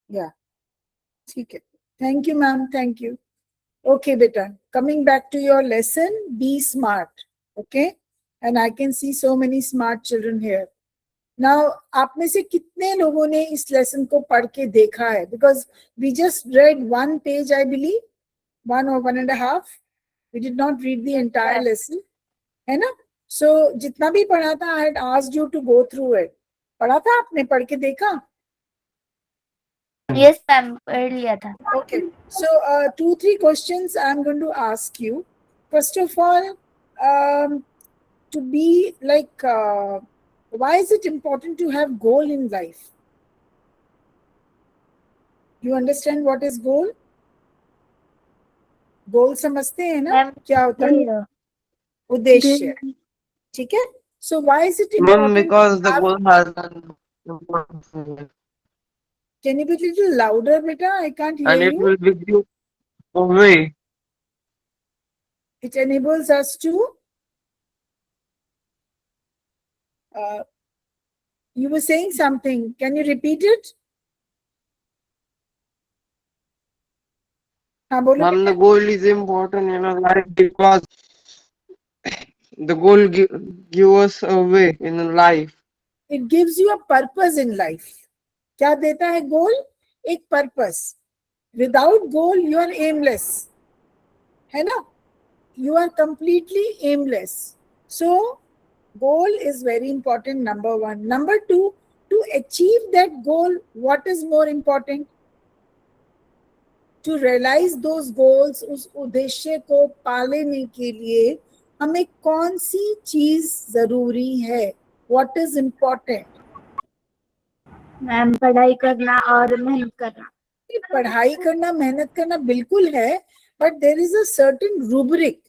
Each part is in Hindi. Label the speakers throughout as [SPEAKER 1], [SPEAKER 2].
[SPEAKER 1] Yeah, ठीक है. Thank you, ma'am. Thank you. Okay, beta. Coming back to your lesson, be smart. Okay? And I can see so many smart children here. Now, आप में से कितने लोगों ने इस लेसन को पढ़ के देखा है? Because we just read one page, I believe, 1 or 1.5. We did not read the entire lesson. है ना? So, जितना भी पढ़ा था, I had asked you to go through it. पढ़ा था आपने? पढ़ के देखा?
[SPEAKER 2] Yes, ma'am. पढ़ लिया था.
[SPEAKER 1] Okay. So, 2-3 questions I'm going to ask you. First of all, to be like, why is it important to have goal in life? You understand what is goal? Goal समझते हैं ना?
[SPEAKER 2] Ma'am,
[SPEAKER 1] क्या होता है? उद्देश्य. ठीक है? So why is it important?
[SPEAKER 3] Because the goal has an importance.
[SPEAKER 1] Can you be a little louder, beta? I can't hear
[SPEAKER 3] And it
[SPEAKER 1] you.
[SPEAKER 3] will give you a way.
[SPEAKER 1] It enables us to. You were saying something. Can you repeat it? हाँ बोलो.
[SPEAKER 3] Ma'am, the goal is important in our life because the goal give us a way in life.
[SPEAKER 1] It gives you a purpose in life. क्या देता है goal? एक purpose. Without goal, you are aimless. है ना? You are completely aimless. So, goal is very important, number one. Number two, to achieve that goal, what is more important? To realize those goals, उस उद्देश्य को पाने के लिए हमें कौन सी चीज जरूरी है? What is important?
[SPEAKER 2] मैम पढ़ाई करना और मेहनत करना.
[SPEAKER 1] पढ़ाई करना, मेहनत करना बिल्कुल है, but there is a certain rubric.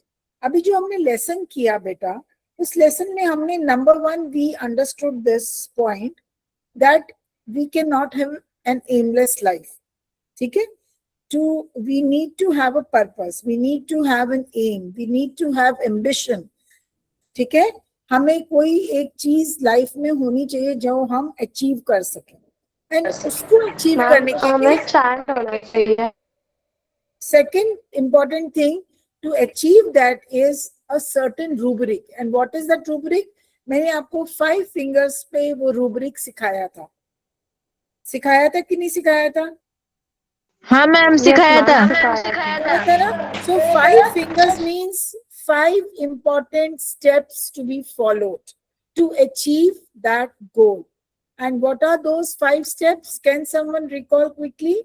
[SPEAKER 1] अभी जो हमने लेसन किया बेटा, उस लेसन में हमने number 1 we understood this point that we can not have an aimless life. ठीक है? We need to have a purpose, we need to have an aim, we need to have ambition. ठीक है? हमें कोई एक चीज लाइफ में होनी चाहिए जो हम अचीव कर सकें. एंड उसको अचीव करने के लिए
[SPEAKER 2] चार्ट होना चाहिए.
[SPEAKER 1] second important thing to achieve that is a certain rubric. And what is that rubric? मैंने आपको 5 fingers पे वो rubric सिखाया था. सिखाया था कि नहीं सिखाया था?
[SPEAKER 4] हाँ मैम सिखाया था.
[SPEAKER 1] So 5 fingers means 5 important steps to be followed to achieve that goal. And what are those 5 steps? Can someone recall quickly?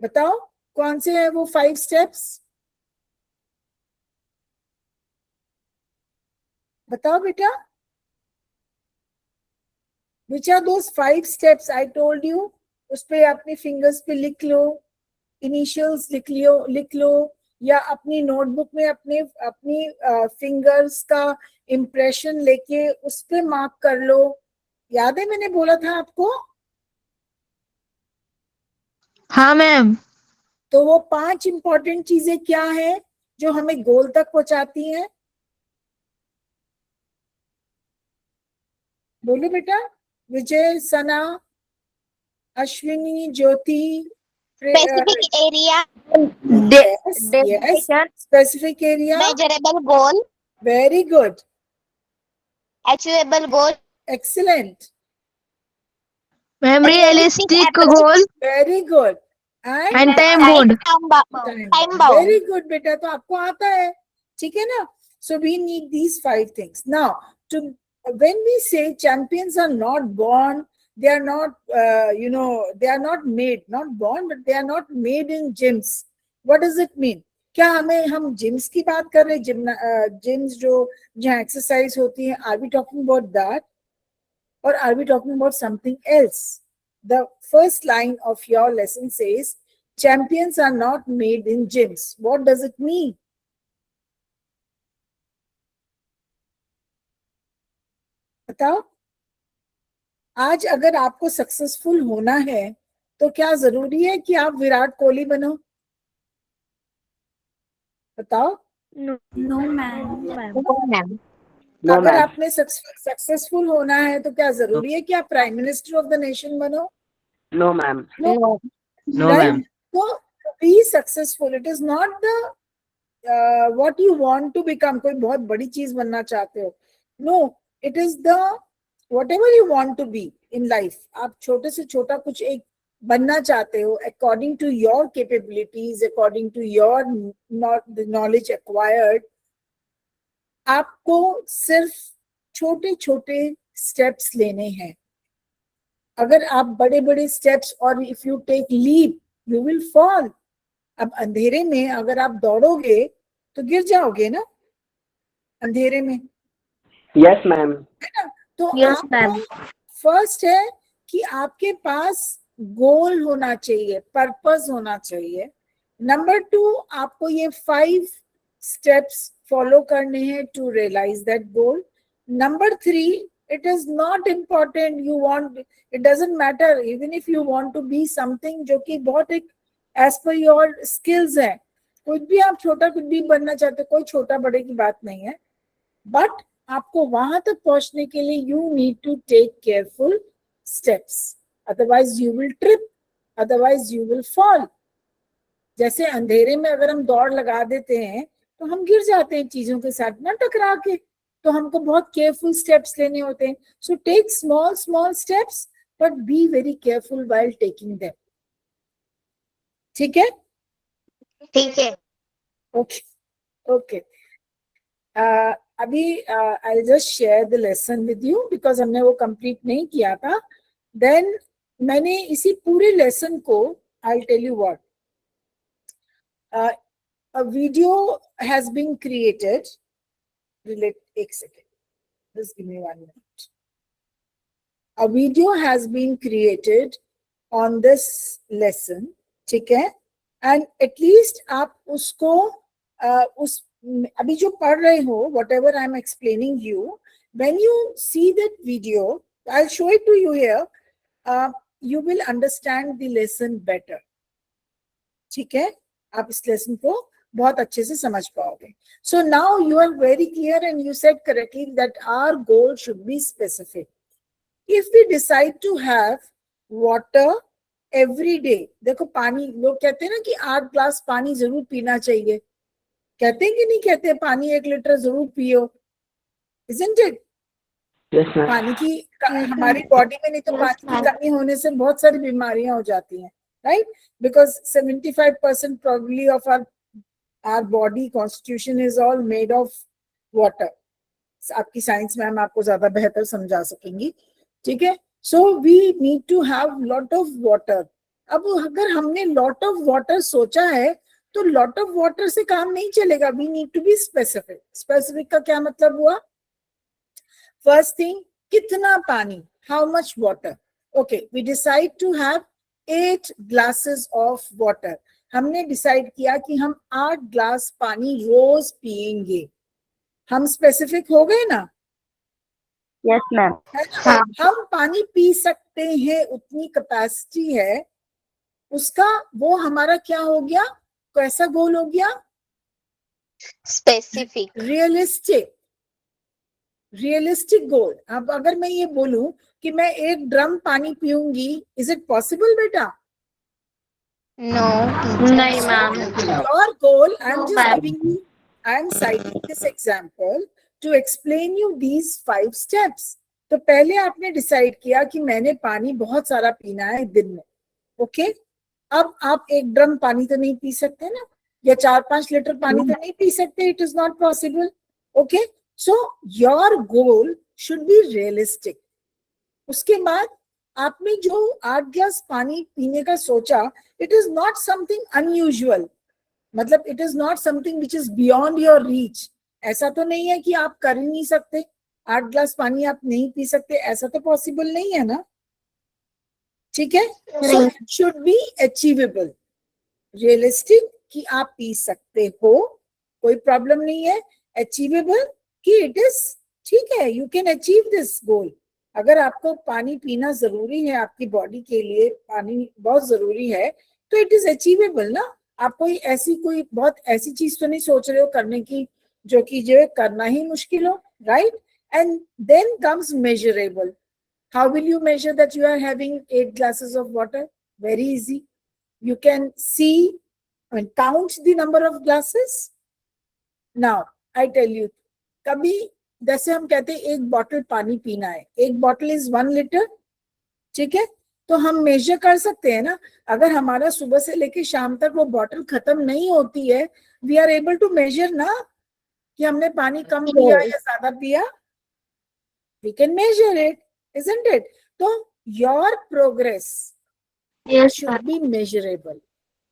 [SPEAKER 1] बताओ कौन से हैं वो 5 steps? बताओ बेटा. Which are those 5 steps I told you? उस पे अपने फिंगर्स पे लिख लो, इनिशियल्स लिख लो, या अपनी नोटबुक में अपनी फिंगर्स का इंप्रेशन लेके उस पे मार्क कर लो. याद है मैंने बोला था आपको?
[SPEAKER 4] हाँ मैम.
[SPEAKER 1] तो वो 5 इंपॉर्टेंट चीजें क्या है जो हमें गोल तक पहुंचाती हैं? बोलो बेटा. विजय, सना, अश्विनी, ज्योति.
[SPEAKER 5] Specific area.
[SPEAKER 1] Yes. Specific area.
[SPEAKER 5] Measurable goal.
[SPEAKER 1] Very good.
[SPEAKER 5] Achievable goal.
[SPEAKER 1] Excellent.
[SPEAKER 4] Ma'am realistic goal.
[SPEAKER 1] Very good.
[SPEAKER 4] And time bound.
[SPEAKER 5] Time bound.
[SPEAKER 1] Very good बेटा, तो आपको आता है. ठीक है ना? So we need these 5 things. Now, when we say champions are not born, they are not, they are not made, not born, but they are not made in gyms. What does it mean? क्या हम gyms की बात कर रहे हैं? Gyms जो जहाँ exercise होती है, are we talking about that? Or are we talking about something else? The first line of your lesson says, champions are not made in gyms. What does it mean? बताओ. आज अगर आपको सक्सेसफुल होना है तो क्या जरूरी है कि आप विराट कोहली बनो? बताओ.
[SPEAKER 2] No, ma'am.
[SPEAKER 5] No, ma'am.
[SPEAKER 6] No,
[SPEAKER 1] अगर
[SPEAKER 6] ma'am.
[SPEAKER 1] आपने सक्सेसफुल होना है तो क्या जरूरी है कि आप prime minister of the nation बनो?
[SPEAKER 6] No, ma'am.
[SPEAKER 1] No.
[SPEAKER 6] No,
[SPEAKER 1] Right?
[SPEAKER 6] ma'am.
[SPEAKER 1] So to be successful, it is not the what you want to become. कोई बहुत बड़ी चीज बनना चाहते हो? No, it is the whatever you want to be in life. आप छोटे से छोटा कुछ एक बनना चाहते हो according to your capabilities, according to your the knowledge acquired. आपको सिर्फ छोटे छोटे स्टेप्स लेने हैं. अगर आप बड़े बड़े स्टेप्स और if you take leap you will fall. अब अंधेरे में अगर आप दौड़ोगे तो गिर जाओगे ना अंधेरे में,
[SPEAKER 6] Yes, ma'am.
[SPEAKER 1] है ना? तो
[SPEAKER 2] Yes, ma'am.
[SPEAKER 1] आपको फर्स्ट है कि आपके पास गोल होना चाहिए, पर्पस होना चाहिए. नंबर 2, आपको ये 5 स्टेप्स फॉलो करने हैं to realise that goal. Number 3, it is not important you want, it doesn't matter even if you want to be something जो कि बहुत एक as per your skills है. कुछ भी आप छोटा कुछ भी बनना चाहते हो, कोई छोटा बड़े की बात नहीं है, बट आपको वहां तक पहुंचने के लिए you need to take careful steps, otherwise you will trip, otherwise you will fall. जैसे अंधेरे में अगर हम दौड़ लगा देते हैं तो हम गिर जाते हैं चीजों के साथ ना टकरा के, तो हमको बहुत केयरफुल स्टेप्स लेने होते हैं. So take small small steps but be very careful while taking them. ठीक है?
[SPEAKER 5] ठीक है.
[SPEAKER 1] Okay okay. अभी I will just share the lesson with you because हमने वो कंप्लीट नहीं किया था. देन मैंने इसी पूरे लेसन को I will tell you what, a video has been created. एक second, just give me 1 minute. A video has been created on this lesson, ठीक है? And at least आप उसको उस अभी जो पढ़ रहे हो, whatever I am explaining you, when you see that video, I'll show it to you here. You will understand the lesson better. ठीक है? आप इस लेसन को बहुत अच्छे से समझ पाओगे. So now you are very clear and you said correctly that our goal should be specific. If we decide to have water every day, देखो पानी, लोग कहते हैं ना कि 8 ग्लास पानी जरूर पीना चाहिए. कहते हैं कि नहीं कहते हैं पानी 1 लीटर जरूर पियो? Isn't it?
[SPEAKER 6] Yes, ma'am.
[SPEAKER 1] पानी की हमारी बॉडी में नहीं तो पानी की कमी होने से बहुत सारी बीमारियां हो जाती हैं, right? Because 75% probably of our body constitution is all made of water. आपकी साइंस मैम आपको ज्यादा बेहतर समझा सकेंगी, ठीक है? So we need to have lot of water. अब अगर हमने lot of water सोचा है तो lot of water से काम नहीं चलेगा. We need to be specific. Specific का क्या मतलब हुआ? First thing, कितना पानी, how much water. Okay, we decide to have 8 glasses of water. हमने डिसाइड किया कि हम 8 ग्लास पानी रोज पिएंगे. हम स्पेसिफिक हो गए ना?
[SPEAKER 2] Yes, ma'am.
[SPEAKER 1] हम पानी पी सकते हैं, उतनी कैपेसिटी है उसका, वो हमारा क्या हो गया, कैसा गोल हो गया?
[SPEAKER 5] स्पेसिफिक.
[SPEAKER 1] रियलिस्टिक गोल. अब अगर मैं ये बोलूं कि मैं 1 ड्रम पानी पीऊंगी, इज इट पॉसिबल बेटा?
[SPEAKER 5] नो.
[SPEAKER 2] नहीं, ma'am.
[SPEAKER 1] Your goal, I am citing this example to explain you these 5 steps. तो पहले आपने डिसाइड किया कि मैंने पानी बहुत सारा पीना है दिन में, ओके? अब आप 1 ड्रम पानी तो नहीं पी सकते ना, या 4-5 लीटर पानी तो नहीं पी सकते. It is not possible, okay? So your goal should be realistic. उसके बाद आपने जो 8 ग्लास पानी पीने का सोचा, it is not something unusual. मतलब it is not something which is beyond your reach. ऐसा तो नहीं है कि आप कर ही नहीं सकते, 8 ग्लास पानी आप नहीं पी सकते, ऐसा तो पॉसिबल नहीं है ना, ठीक है? So it should be achievable, realistic कि आप पी सकते हो, कोई प्रॉब्लम नहीं है. अचीवेबल कि इट इज ठीक है, you can achieve this goal. अगर आपको पानी पीना जरूरी है, आपकी बॉडी के लिए पानी बहुत जरूरी है, तो इट इज अचीवेबल ना. आप कोई बहुत ऐसी चीज तो नहीं सोच रहे हो करने की जो कि जो करना ही मुश्किल हो, right? And then comes measurable. How will you measure that you are having 8 glasses of water? Very easy. You can see and count the number of glasses. Now, I tell you, कभी जैसे हम कहते हैं एक बॉटल पानी पीना है, एक बॉटल इज 1 लीटर, ठीक है? तो हम मेजर कर सकते हैं ना, अगर हमारा सुबह से लेके शाम तक वो बॉटल खत्म नहीं होती है, we are able to measure ना कि हमने पानी कम पिया या ज्यादा पिया. We can measure it, isn't it? तो your progress
[SPEAKER 2] Yes, sir.
[SPEAKER 1] should be measurable.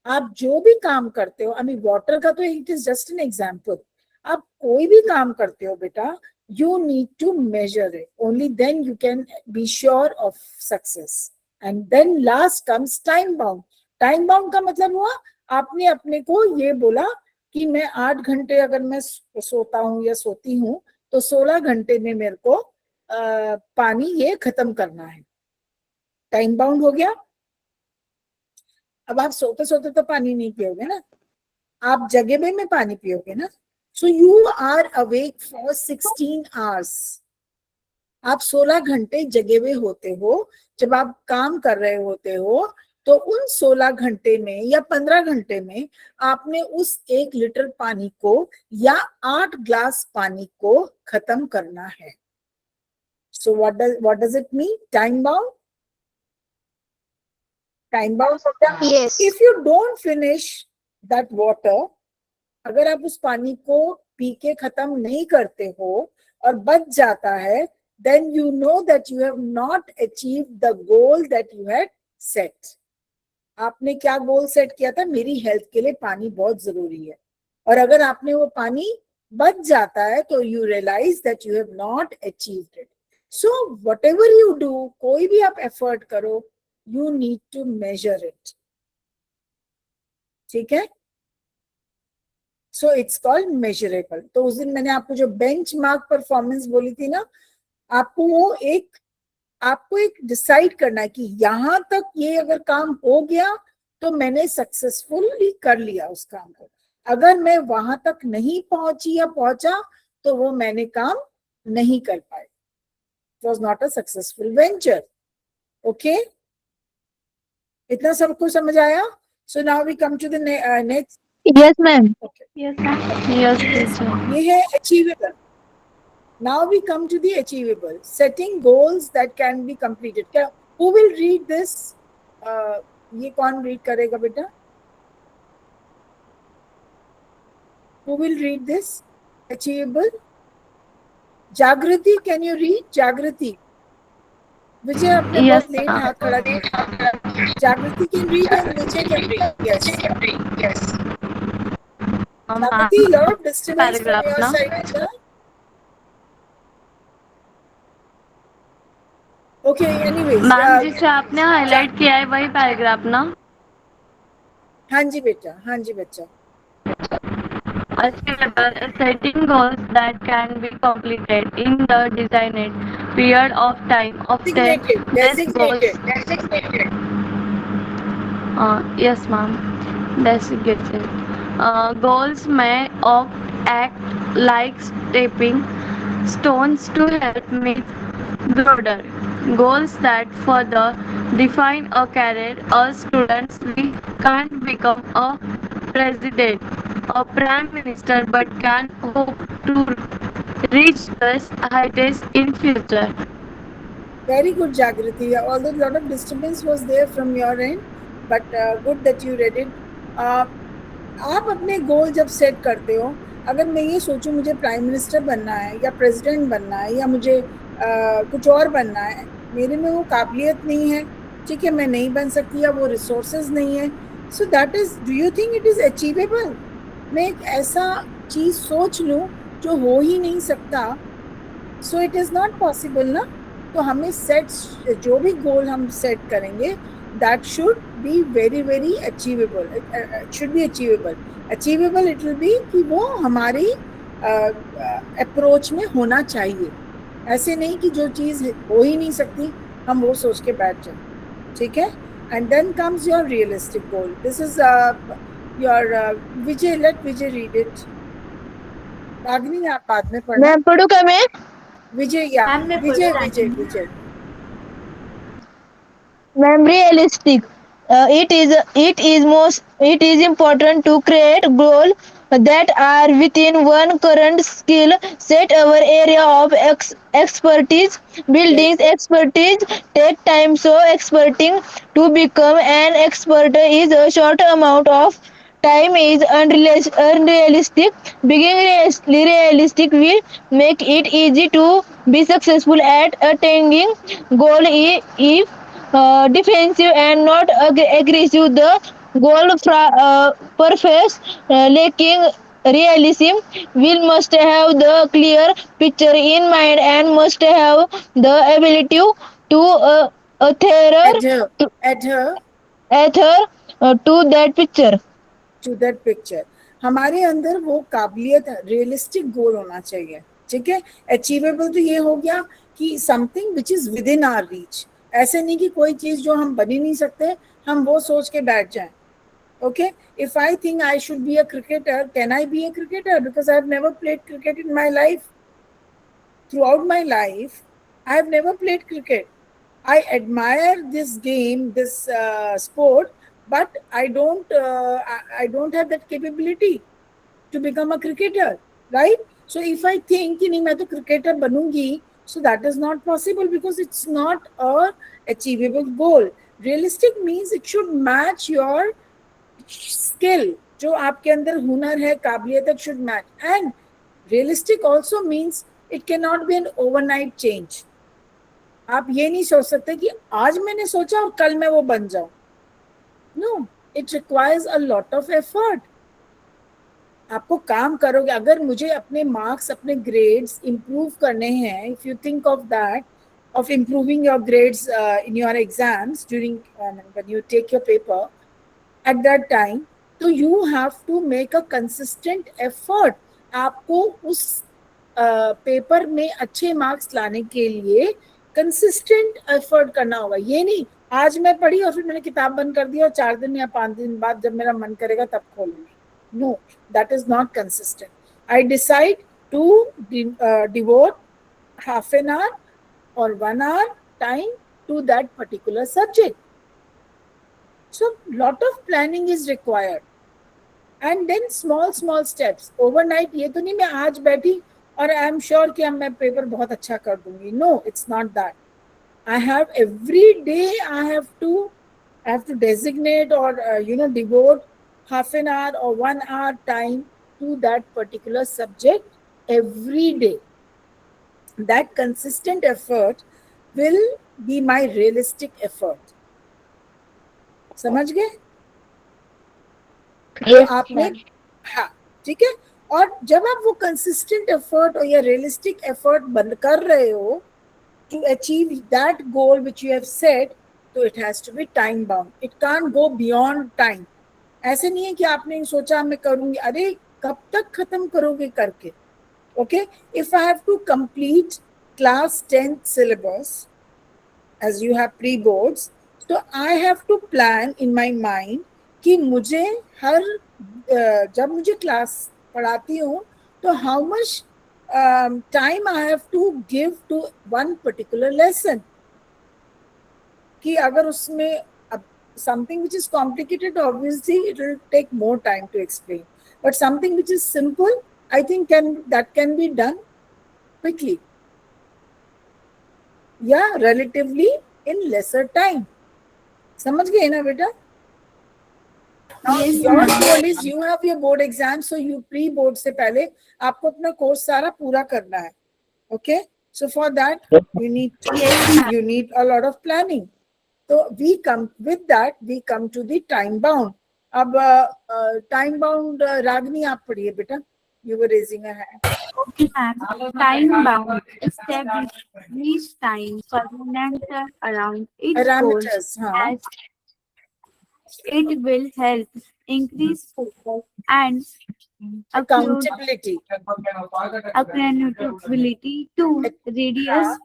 [SPEAKER 1] आप जो भी काम करते हो, अभी वाटर का तो it is just an example. आप कोई भी काम करते हो बेटा, you need to measure it. Only then you can be sure of success. And then last comes time bound. Time bound का मतलब हुआ आपने अपने को ये बोला कि मैं 8 घंटे अगर मैं सोता हूँ या सोती हूँ तो 16 घंटे में मेरे को पानी ये खत्म करना है. टाइम बाउंड हो गया. अब आप सोते सोते तो पानी नहीं पियोगे ना, आप जगे में पानी पियोगे ना. So you are awake for 16 hours. आप 16 घंटे जगे हुए होते हो. जब आप काम कर रहे होते हो तो उन 16 घंटे में या 15 घंटे में आपने उस 1 लीटर पानी को या 8 ग्लास पानी को खत्म करना है. So what does it mean? Time bound? Time bound.
[SPEAKER 5] Yes.
[SPEAKER 1] If you don't finish that water, अगर आप उस पानी को पी के खत्म नहीं करते हो और बच जाता है, then you know that you have not achieved the goal that you had set. आपने क्या गोल सेट किया था? मेरी हेल्थ के लिए पानी बहुत जरूरी है. और अगर आपने वो पानी बच जाता है तो you realize that you have not achieved it. So whatever you do, कोई भी आप एफर्ट करो, you need to measure it. ठीक है? So it's called measurable. तो उस दिन मैंने आपको जो बेंच मार्क परफॉर्मेंस बोली थी ना, आपको एक डिसाइड करना है कि यहां तक ये अगर काम हो गया तो मैंने सक्सेसफुली कर लिया उस काम को. अगर मैं वहां तक नहीं पहुंची या पहुंचा तो वो मैंने काम नहीं कर पाए. It was not a successful venture. Okay? इतना सबको समझ आया? So now we come to the next.
[SPEAKER 4] Yes, ma'am.
[SPEAKER 1] Okay.
[SPEAKER 2] Yes, sir.
[SPEAKER 4] Yes, teacher.
[SPEAKER 1] ये है achievable. Now we come to the achievable. Setting goals that can be completed. Who will read this? ये कौन read करेगा बेटा? Who will read this? Achievable. Jagriti, can you read? Jagriti. Vijay, अपने
[SPEAKER 4] Yes,
[SPEAKER 1] बहुत लेट हाथ खड़ा किया. Jagriti can read and Vijay can read. Yes. Jagriti, lot of disturbance from your side, बेटा. Okay, anyways.
[SPEAKER 7] मैम जिसे आपने हाईलाइट किया है वही पैराग्राफ ना?
[SPEAKER 1] हाँ जी बेटा, हाँ जी बच्चा.
[SPEAKER 7] Achievable, setting goals that can be completed in the designated period of time. Often these goals,
[SPEAKER 1] Designated.
[SPEAKER 7] yes ma'am, designated. Goals may act like stepping stones to help meet broader goals that further define a career. A student can't become a president or prime minister but can hope to reach the heights in future.
[SPEAKER 1] Very good, Jagriti. Although a lot of disturbance was there from your end, but good that you read it. आप अपने गोल जब सेट करते हो, अगर मैं ये सोचूं मुझे प्राइम मिनिस्टर बनना है या प्रेसिडेंट बनना है या मुझे कुछ और बनना है, मेरे में वो काबिलियत नहीं है, ठीक है, मैं नहीं बन सकती या वो रिसोर्सेज नहीं है. So that is, do you think it is achievable? मैं एक ऐसा चीज सोच लूं जो हो ही नहीं सकता, सो इट इज नॉट पॉसिबल ना. तो हमें जो भी गोल हम सेट करेंगे, that should be very very achievable. It should be achievable. Achievable it will be कि वो हमारी अप्रोच में होना चाहिए. ऐसे नहीं कि जो चीज़ हो ही नहीं सकती हम वो सोच के बैठ जाए. ठीक है? And then comes your realistic goal. This is your Vijay. Let Vijay read it. Agni, आप बाद में पढ़ना.
[SPEAKER 4] मैं पढ़ूँ क्या मैं?
[SPEAKER 1] Vijay, yeah.
[SPEAKER 2] मैम मैं
[SPEAKER 1] Vijay,
[SPEAKER 2] बोल
[SPEAKER 1] Vijay,
[SPEAKER 2] रही हूँ।
[SPEAKER 1] Vijay.
[SPEAKER 4] Ma'am, realistic. It is important to create goals that are within one current skill set. Our area of expertise. Building
[SPEAKER 1] Yes.
[SPEAKER 4] expertise take time, so experting to become an expert is a short amount of time is unrealistic. Being realistic will make it easy to be successful at attaining goal if defensive and not aggressive. The goal purpose lacking realism will must have the clear picture in mind and must have the ability to adhere
[SPEAKER 1] Adhere. Adhere
[SPEAKER 4] adhere to that picture.
[SPEAKER 1] To that picture. हमारे अंदर वो काबिलियत, रियलिस्टिक गोल होना चाहिए. ठीक है. अचीवेबल तो ये हो गया कि something which is within our reach. ऐसे नहीं कि कोई चीज जो हम बन ही नहीं सकते हम वो सोच के बैठ जाएं. Okay, if I think I should be a cricketer, can I be a cricketer? Because I've never played cricket in my life. Throughout my life, I've never played cricket. I admire this game, this sport, but I don't have that capability to become a cricketer, right? So if I think कि नहीं मैं तो cricketer बनूंगी, so that is not possible because it's not a achievable goal. Realistic means it should match your skill. जो आपके अंदर हुनर है, काबिलियत है, should match. And realistic also means it cannot be an overnight change. आप ये नहीं सोच सकते कि आज मैंने सोचा और कल मैं वो बन जाऊं. No, it requires a lot of effort. आपको काम करोगे. अगर मुझे अपने मार्क्स, अपने ग्रेड्स इंप्रूव करने हैं, if you think of that, of improving your grades in your exams during when you take your paper at that time, so you have to make a consistent effort. आपको उस पेपर में अच्छे मार्क्स लाने के लिए कंसिस्टेंट एफर्ट करना होगा. ये नहीं आज मैं पढ़ी और फिर मैंने किताब बंद कर दिया और 4 दिन या 5 दिन बाद जब मेरा मन करेगा तब खोलूंगी. No, that is not consistent. I decide to devote half an hour or 1 hour time to that particular subject. So lot of planning is required. And then small steps. Overnight ये तो नहीं मैं आज बैठी और I am sure कि मैं पेपर बहुत अच्छा कर दूंगी. No, it's not that. I have every day I have to designate or devote half an hour or 1 hour time to that particular subject every day. That consistent effort will be my realistic effort. समझ गए? तो आपने, हाँ ठीक है. और जब आप वो कंसिस्टेंट एफर्ट और या रियलिस्टिक एफर्ट बंद कर रहे हो to achieve that goal which you have set, so it has to be time bound. It can't go beyond time. ऐसे नहीं है कि आपने सोचा मैं करूंगी, अरे कब तक खत्म करोगे करके. Okay, if I have to complete class 10th syllabus as you have pre-boards, so I have to plan in my mind कि मुझे हर जब मुझे क्लास पढ़ाती हूँ तो how much time I have to give to one particular lesson. कि अगर उसमें something which is complicated, obviously it will take more time to explain, but something which is simple, I think that can be done quickly. Yeah, relatively in lesser time. समझ गए ना बेटा? Now, your goal is you have your board exam, so you pre-board से पहले आपको अपना कोर्स सारा पूरा करना है. Okay, so for that you need a lot of planning. So we come to the time bound. अब time bound रागनी आप पढ़िए बेटा. You were raising a hand.
[SPEAKER 2] Okay, ma'am. Time bound. Establish time permanent around its goals,
[SPEAKER 1] Parameters, हाँ.
[SPEAKER 2] as it will help increase focus and
[SPEAKER 1] Accountability.
[SPEAKER 2] accountability to reduce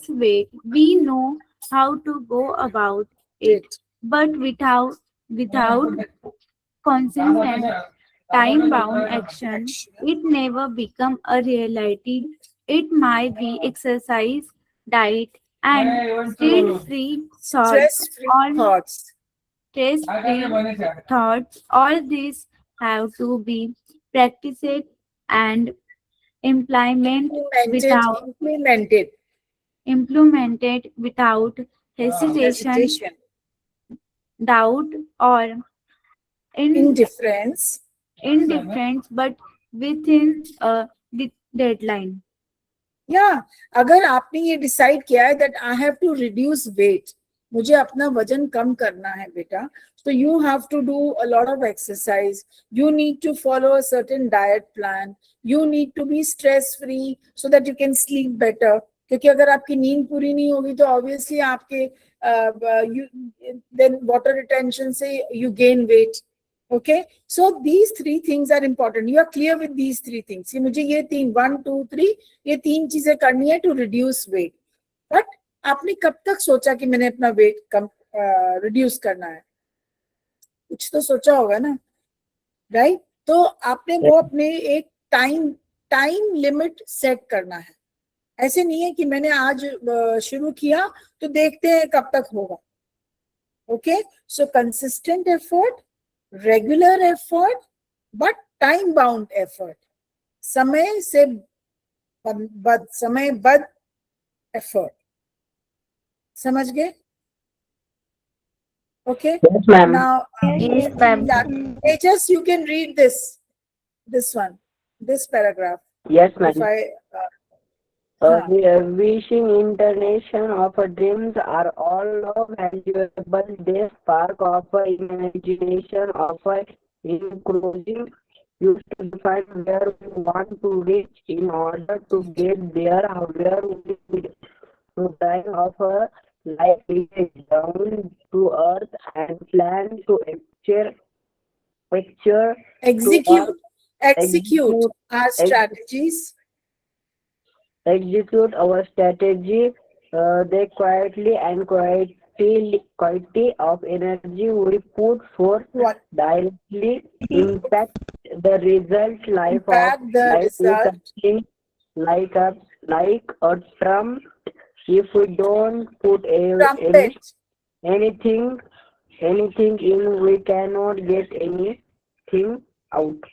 [SPEAKER 2] weight. We know how to go about it, but without consistent time-bound action, it never become a reality. It might be exercise, diet, and stress-free thoughts.
[SPEAKER 1] Stress-free
[SPEAKER 2] All
[SPEAKER 1] thoughts.
[SPEAKER 2] stress-free thoughts. All these have to be practiced and
[SPEAKER 1] Implemented
[SPEAKER 2] implemented without hesitation,
[SPEAKER 1] hesitation,
[SPEAKER 2] doubt, or
[SPEAKER 1] indifference.
[SPEAKER 2] indifference, but within a deadline.
[SPEAKER 1] या अगर आपने ये डिसाइड किया है that I have to reduce weight, मुझे अपना वजन कम करना है बेटा, तो you have to do a lot of exercise, you need to follow a certain diet plan, you need to be stress free so that you can sleep better, क्योंकि अगर आपकी नींद पूरी नहीं होगी तो ऑब्वियसली आपके देन वाटर रिटेंशन से you gain weight. Okay, so these three things are important. You are clear with these three things. ये मुझे ये 1, 2, 3 ये 3 चीजें करनी है to reduce weight. But आपने कब तक सोचा कि मैंने अपना weight कम reduce करना है? कुछ तो सोचा होगा ना, right? तो आपने वो अपने एक टाइम लिमिट सेट करना है. ऐसे नहीं है कि मैंने आज शुरू किया तो देखते हैं कब तक होगा. Okay, so consistent effort, regular effort, but time bound effort. समयबद्ध effort. समझ गए? Okay.
[SPEAKER 6] Yes, ma'am.
[SPEAKER 1] Now,
[SPEAKER 5] Yes, ma'am.
[SPEAKER 1] Tejas, you can read this one, this paragraph.
[SPEAKER 6] Yes, ma'am.
[SPEAKER 1] If I,
[SPEAKER 6] Wishing internation of dreams are all valuable. They spark of imagination of including used to define where we want to reach. In order to get there, where we design of a life is down to earth and plan to
[SPEAKER 1] execute our strategies.
[SPEAKER 6] Execute our strategy. They quietly and quality of energy we put forth
[SPEAKER 1] What?
[SPEAKER 6] directly impact the result. Life
[SPEAKER 1] Impact
[SPEAKER 6] of
[SPEAKER 1] the
[SPEAKER 6] life is
[SPEAKER 1] result.
[SPEAKER 6] something like a trump. If we don't put
[SPEAKER 1] Trumpet.
[SPEAKER 6] anything in, we cannot get anything out.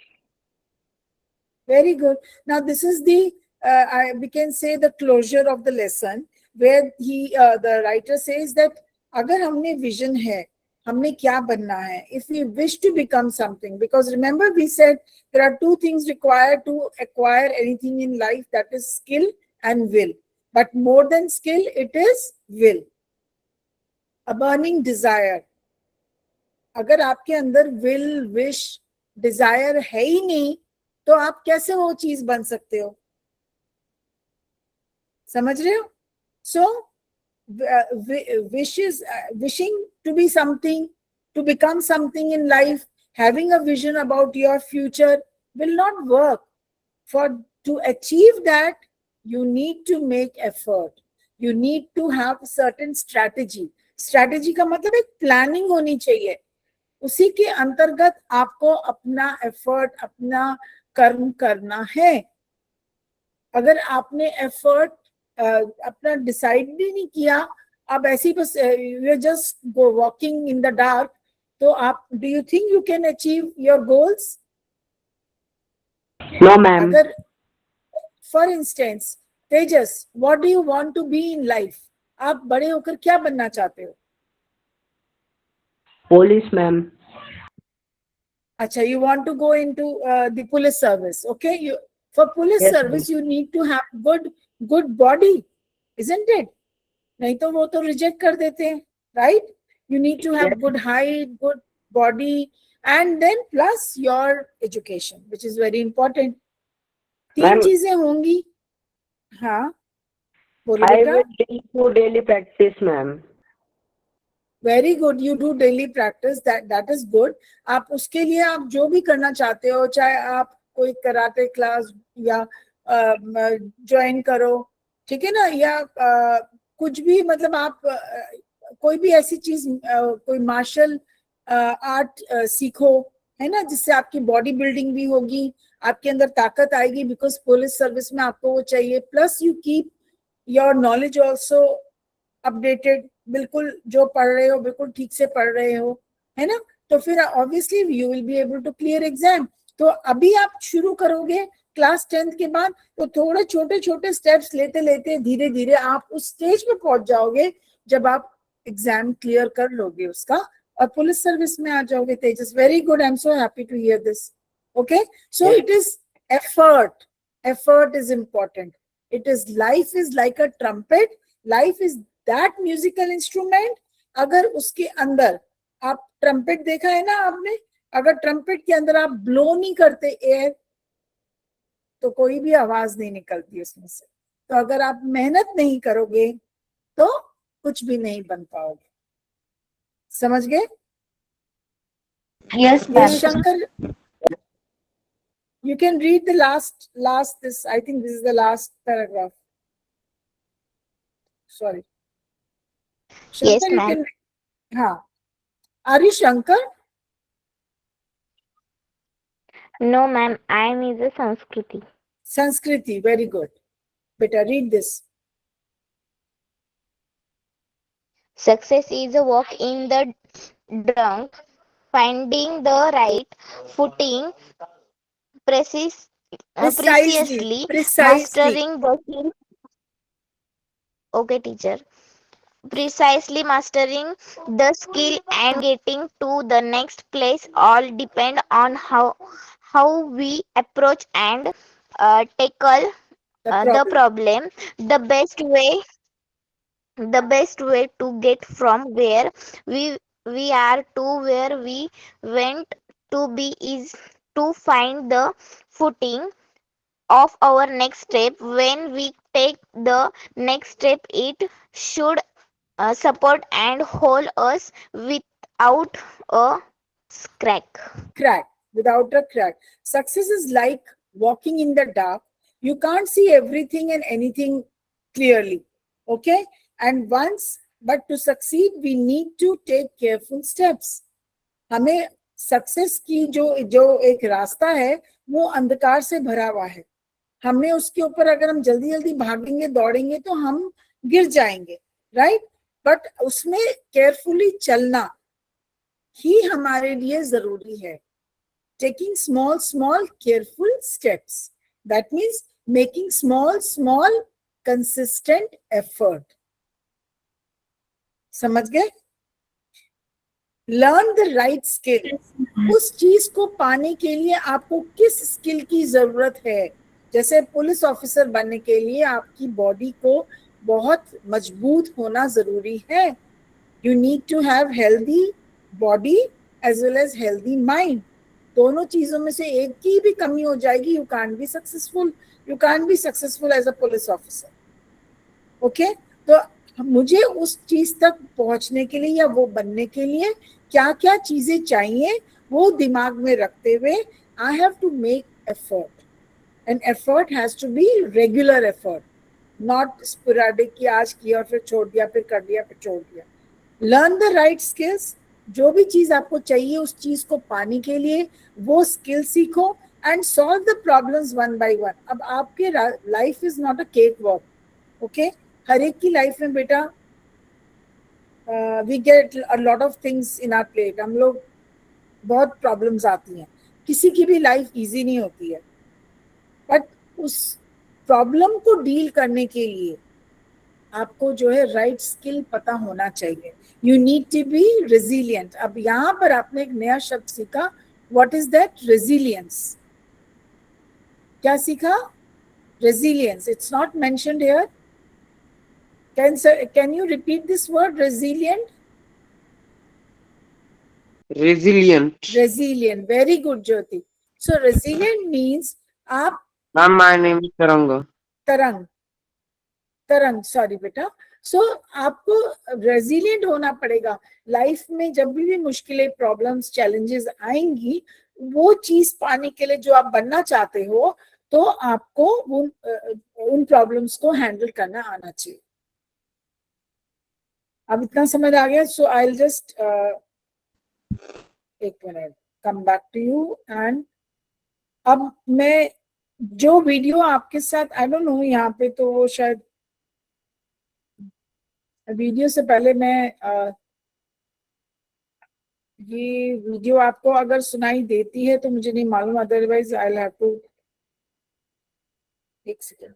[SPEAKER 1] Very good. Now this is the we can say the closure of the lesson, where the writer says that अगर हमने vision है, हमने क्या बनना है, if we wish to become something, because remember we said there are 2 things required to acquire anything in life, that is skill and will. But more than skill, it is will. A burning desire. अगर आपके अंदर will, wish, desire है ही नहीं, तो आप कैसे वो चीज बन सकते हो? समझ रहे हो? So wishing to be something, to become something in life, having a vision about your future will not work. To achieve that, you need to make effort. You need to have certain strategy. Strategy का मतलब एक planning होनी चाहिए. उसी के अंतर्गत आपको अपना effort, अपना कर्म करना है. अगर आपने effort अपना डिसाइड भी नहीं किया, आप ऐसे ही बस you are just go walking in the dark, तो आप do you think you can achieve your goals?
[SPEAKER 6] No, ma'am.
[SPEAKER 1] अगर for instance Tejas, what do you want to be in life? आप बड़े होकर क्या बनना चाहते हो?
[SPEAKER 6] Police, ma'am.
[SPEAKER 1] अच्छा, you want to go into the police service. Okay, for police
[SPEAKER 6] Yes,
[SPEAKER 1] service you need to have good body, isn't it? नहीं तो वो तो रिजेक्ट कर देते हैं, right? You need to have
[SPEAKER 6] Yes.
[SPEAKER 1] good height, good body, and then plus your education, which is very important. 3
[SPEAKER 6] Ma'am,
[SPEAKER 1] चीजें होंगी. हाँ, बोलो
[SPEAKER 6] I
[SPEAKER 1] बेटा.
[SPEAKER 6] will do daily practice, ma'am.
[SPEAKER 1] Very good, you do daily practice, that is good. आप उसके लिए आप जो भी करना चाहते हो, चाहे आप कोई कराटे क्लास या ज्वाइन करो, ठीक है ना, या कुछ भी, मतलब आप कोई भी ऐसी चीज, कोई मार्शल आर्ट सीखो, है ना, जिससे आपकी बॉडी बिल्डिंग भी होगी, आपके अंदर ताकत आएगी, बिकॉज पुलिस सर्विस में आपको वो चाहिए. Plus you keep your knowledge also updated, बिल्कुल जो पढ़ रहे हो बिल्कुल ठीक से पढ़ रहे हो, है ना. तो फिर obviously you will be able to clear exam. तो अभी आप शुरू करोगे क्लास 10th के बाद, तो थोड़े छोटे छोटे स्टेप्स लेते लेते धीरे धीरे आप उस स्टेज पे पहुंच जाओगे जब आप एग्जाम क्लियर कर लोगे उसका, और पुलिस सर्विस में आ जाओगे. Tejas, very good, I am so happy to hear this. Okay, so it is effort. Effort is important. It is, life is like a trumpet. Life is that musical instrument. अगर उसके अंदर आप ट्रम्पेट देखा है ना आपने, अगर ट्रम्पेट के अंदर आप ब्लो नहीं करते एयर, तो कोई भी आवाज नहीं निकलती उसमें से. तो अगर आप मेहनत नहीं करोगे तो कुछ भी नहीं बन पाओगे. समझ गए?
[SPEAKER 2] Yes,
[SPEAKER 1] ये
[SPEAKER 2] ma'am.
[SPEAKER 1] Shankar, you can read the last this, I think this is the last paragraph. Sorry.
[SPEAKER 5] Yes,
[SPEAKER 1] Shankar, you
[SPEAKER 5] ma'am.
[SPEAKER 1] can, हाँ. Are you Shankar?
[SPEAKER 5] No, ma'am. I am is a Sanskriti.
[SPEAKER 1] Sanskriti, very good. Beta, read this.
[SPEAKER 5] Success is a walk in the dark, finding the right footing, precis-
[SPEAKER 1] Precisely.
[SPEAKER 5] preciously mastering the skill. Okay, teacher. Precisely mastering the skill and getting to the next place all depend on how we approach and tackle the problem. The best way to get from where we are to where we want to be is to find the footing of our next step. When we take the next step, it should support and hold us without a crack.
[SPEAKER 1] Without a crack. Success is like walking in the dark. You can't see everything and anything clearly. Okay? And but to succeed, we need to take careful steps. हमें सक्सेस की जो एक रास्ता है वो अंधकार से भरा हुआ है. हमने उसके ऊपर अगर हम जल्दी जल्दी भागेंगे दौड़ेंगे तो हम गिर जाएंगे, राइट. बट उसमें केयरफुली चलना ही हमारे लिए जरूरी है. Taking small careful steps, that means making small consistent effort. समझ गए? Learn the right skill. उस चीज को पाने के लिए आपको किस स्किल की जरूरत है. जैसे पुलिस ऑफिसर बनने के लिए आपकी बॉडी को बहुत मजबूत होना जरूरी है. You need to have healthy body as well as healthy mind. दोनों चीजों में से एक की भी कमी हो जाएगी, you can't be successful. You can't be successful as a police officer. Okay, तो मुझे उस चीज तक पहुंचने के लिए या वो बनने के लिए क्या क्या चीजें चाहिए वो दिमाग में रखते हुए I have to make effort. And effort has to be regular effort, not sporadic कि आज किया और फिर छोड़ दिया, फिर कर दिया फिर छोड़ दिया. Learn the right skills. जो भी चीज आपको चाहिए उस चीज को पाने के लिए वो स्किल सीखो and solve the problems one by one. अब आपके life is not a cake walk. Okay, हर एक की लाइफ में बेटा we get a lot of things in our plate. हम लोग बहुत प्रॉब्लम्स आती हैं. किसी की भी लाइफ इजी नहीं होती है. बट उस प्रॉब्लम को डील करने के लिए आपको जो है राइट स्किल पता होना चाहिए. You need to be resilient. अब यहाँ पर आपने एक नया शब्द सीखा. What is that? रेजिलियंस. क्या सीखा? Resilience. It's not mentioned here. Can you repeat this word, resilient?
[SPEAKER 3] Resilient.
[SPEAKER 1] Resilient. Very good, Jyoti. So resilient means आप
[SPEAKER 3] Ma'am, my name is Taranga.
[SPEAKER 1] तरंग सॉरी बेटा. सो आपको रेजिलिएंट होना पड़ेगा. लाइफ में जब भी मुश्किलें, प्रॉब्लम्स, चैलेंजेस आएंगी, वो चीज पाने के लिए जो आप बनना चाहते हो तो आपको उन प्रॉब्लम्स को हैंडल करना आना चाहिए. अब इतना समझ आ गया. सो आई विल जस्ट एक मिनट come back to you and अब मैं जो वीडियो आपके साथ, आई डोंट नो, यहाँ पे तो वो शायद वीडियो से पहले मैं ये वीडियो आपको अगर सुनाई देती है तो मुझे नहीं मालूम, otherwise I will have to, एक सेकेंड,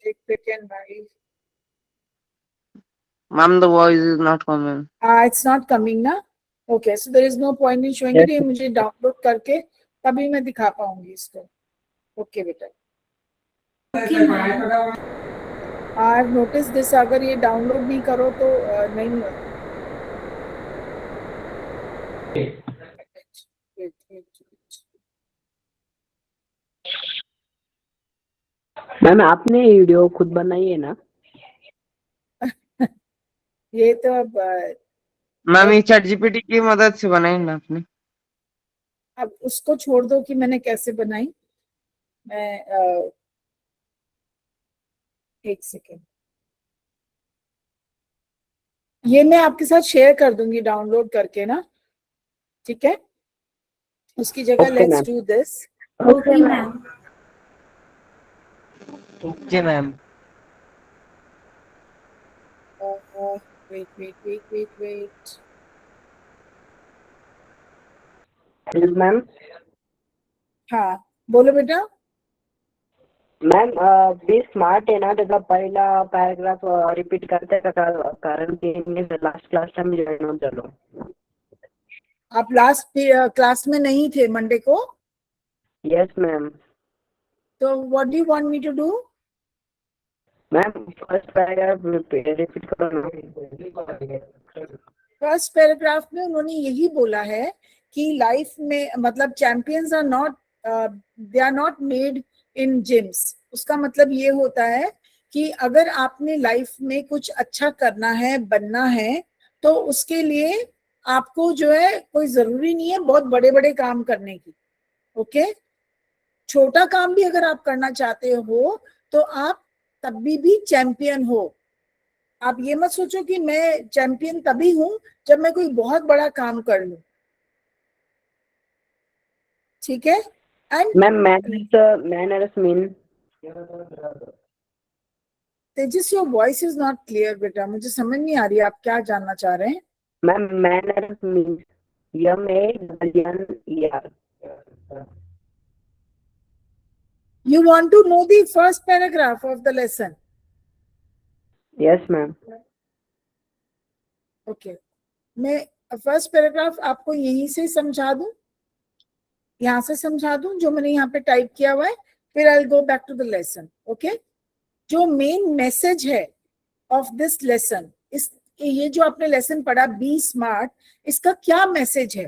[SPEAKER 1] एक सेकेंड भाई.
[SPEAKER 3] Ma'am, the voice is not coming.
[SPEAKER 1] It's not coming ना. Okay, so there is no point in showing it. ये मुझे डाउनलोड करके तभी मैं दिखा पाऊंगी इसको. Okay बेटा. I have noticed this, अगर ये डाउनलोड नहीं करो तो नहीं होगा.
[SPEAKER 6] मैम आपने वीडियो खुद बनाई है ना?
[SPEAKER 1] ये तो अब
[SPEAKER 3] मैम ये चैट जीपीटी की मदद से बनाई ना आपने?
[SPEAKER 1] अब उसको छोड़ दो कि मैंने कैसे बनाई. मैं एक सेकेंड, ये मैं आपके साथ शेयर कर दूंगी डाउनलोड करके ना, ठीक है. उसकी जगह
[SPEAKER 6] Okay,
[SPEAKER 1] let's
[SPEAKER 6] ma'am.
[SPEAKER 1] Do this.
[SPEAKER 2] Okay, ma'am.
[SPEAKER 3] Okay ma'am.
[SPEAKER 1] Wait.
[SPEAKER 6] Yes, ma'am.
[SPEAKER 1] हाँ बोलो बेटा.
[SPEAKER 6] मैम बी स्मार्ट है ना, त्याचा पहिला पॅराग्राफ रिपीट करते का? कारण की मी लास्ट क्लास टाइम जॉईन झालो.
[SPEAKER 1] आप लास्ट क्लास में नहीं थे मंडे को,
[SPEAKER 6] यस मैम.
[SPEAKER 1] तो what do you want me to do?
[SPEAKER 6] Ma'am first paragraph repeat करो ना.
[SPEAKER 1] फर्स्ट पैराग्राफ में उन्होंने यही बोला है कि लाइफ में मतलब champions are not, they are not made in gyms. उसका मतलब ये होता है कि अगर आपने लाइफ में कुछ अच्छा करना है, बनना है, तो उसके लिए आपको जो है कोई जरूरी नहीं है बहुत बड़े बड़े काम करने की. ओके, छोटा काम भी अगर आप करना चाहते हो तो आप तभी भी चैंपियन हो. आप ये मत सोचो कि मैं चैंपियन तभी हूं जब मैं कोई बहुत बड़ा काम कर लूं. ठीक है. And
[SPEAKER 6] ma'am manners mean
[SPEAKER 1] Tejas, your voice is not clear बेटा, मुझे समझ नहीं आ रही आप क्या जानना चाह रहे हैं.
[SPEAKER 6] Ma'am manners mean MANNER.
[SPEAKER 1] You want to know the first paragraph of the lesson?
[SPEAKER 6] Yes ma'am.
[SPEAKER 1] Okay. मैं फर्स्ट पैराग्राफ आपको यहीं से समझा दूं, यहाँ से समझा दूं जो मैंने यहाँ पे टाइप किया हुआ है, फिर I will go back to the lesson. Okay, जो मेन मैसेज है ऑफ दिस लेसन, इस ये जो आपने लेसन पढ़ा बी स्मार्ट, इसका क्या मैसेज है?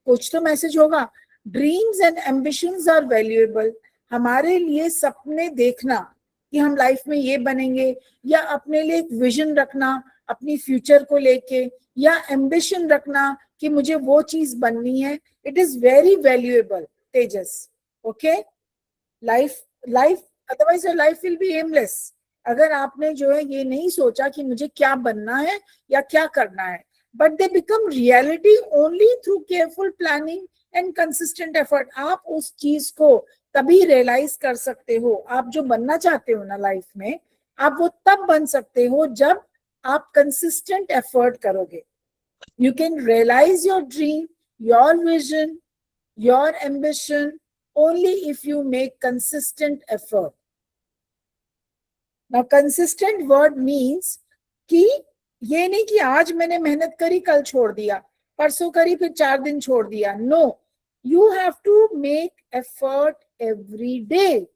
[SPEAKER 1] कुछ तो मैसेज होगा. Dreams and ambitions are valuable. हमारे लिए सपने देखना कि हम लाइफ में ये बनेंगे, या अपने लिए एक विजन रखना अपनी फ्यूचर को लेके, या एम्बिशन रखना कि मुझे वो चीज बननी है, it is very valuable Tejas. Okay, life otherwise your life will be aimless. अगर आपने जो है ये नहीं सोचा कि मुझे क्या बनना है या क्या करना है, but they become reality only through careful planning and consistent effort. आप उस चीज को तभी रियलाइज कर सकते हो, आप जो बनना चाहते हो ना लाइफ में, आप वो तब बन सकते हो जब आप कंसिस्टेंट एफर्ट करोगे. You can realise your dream, your vision, your ambition only if you make consistent effort. Now consistent word means कि ये नहीं कि आज मैंने मेहनत करी कल छोड़ दिया, परसों करी फिर 4 दिन छोड़ दिया. No, you have to make effort every day.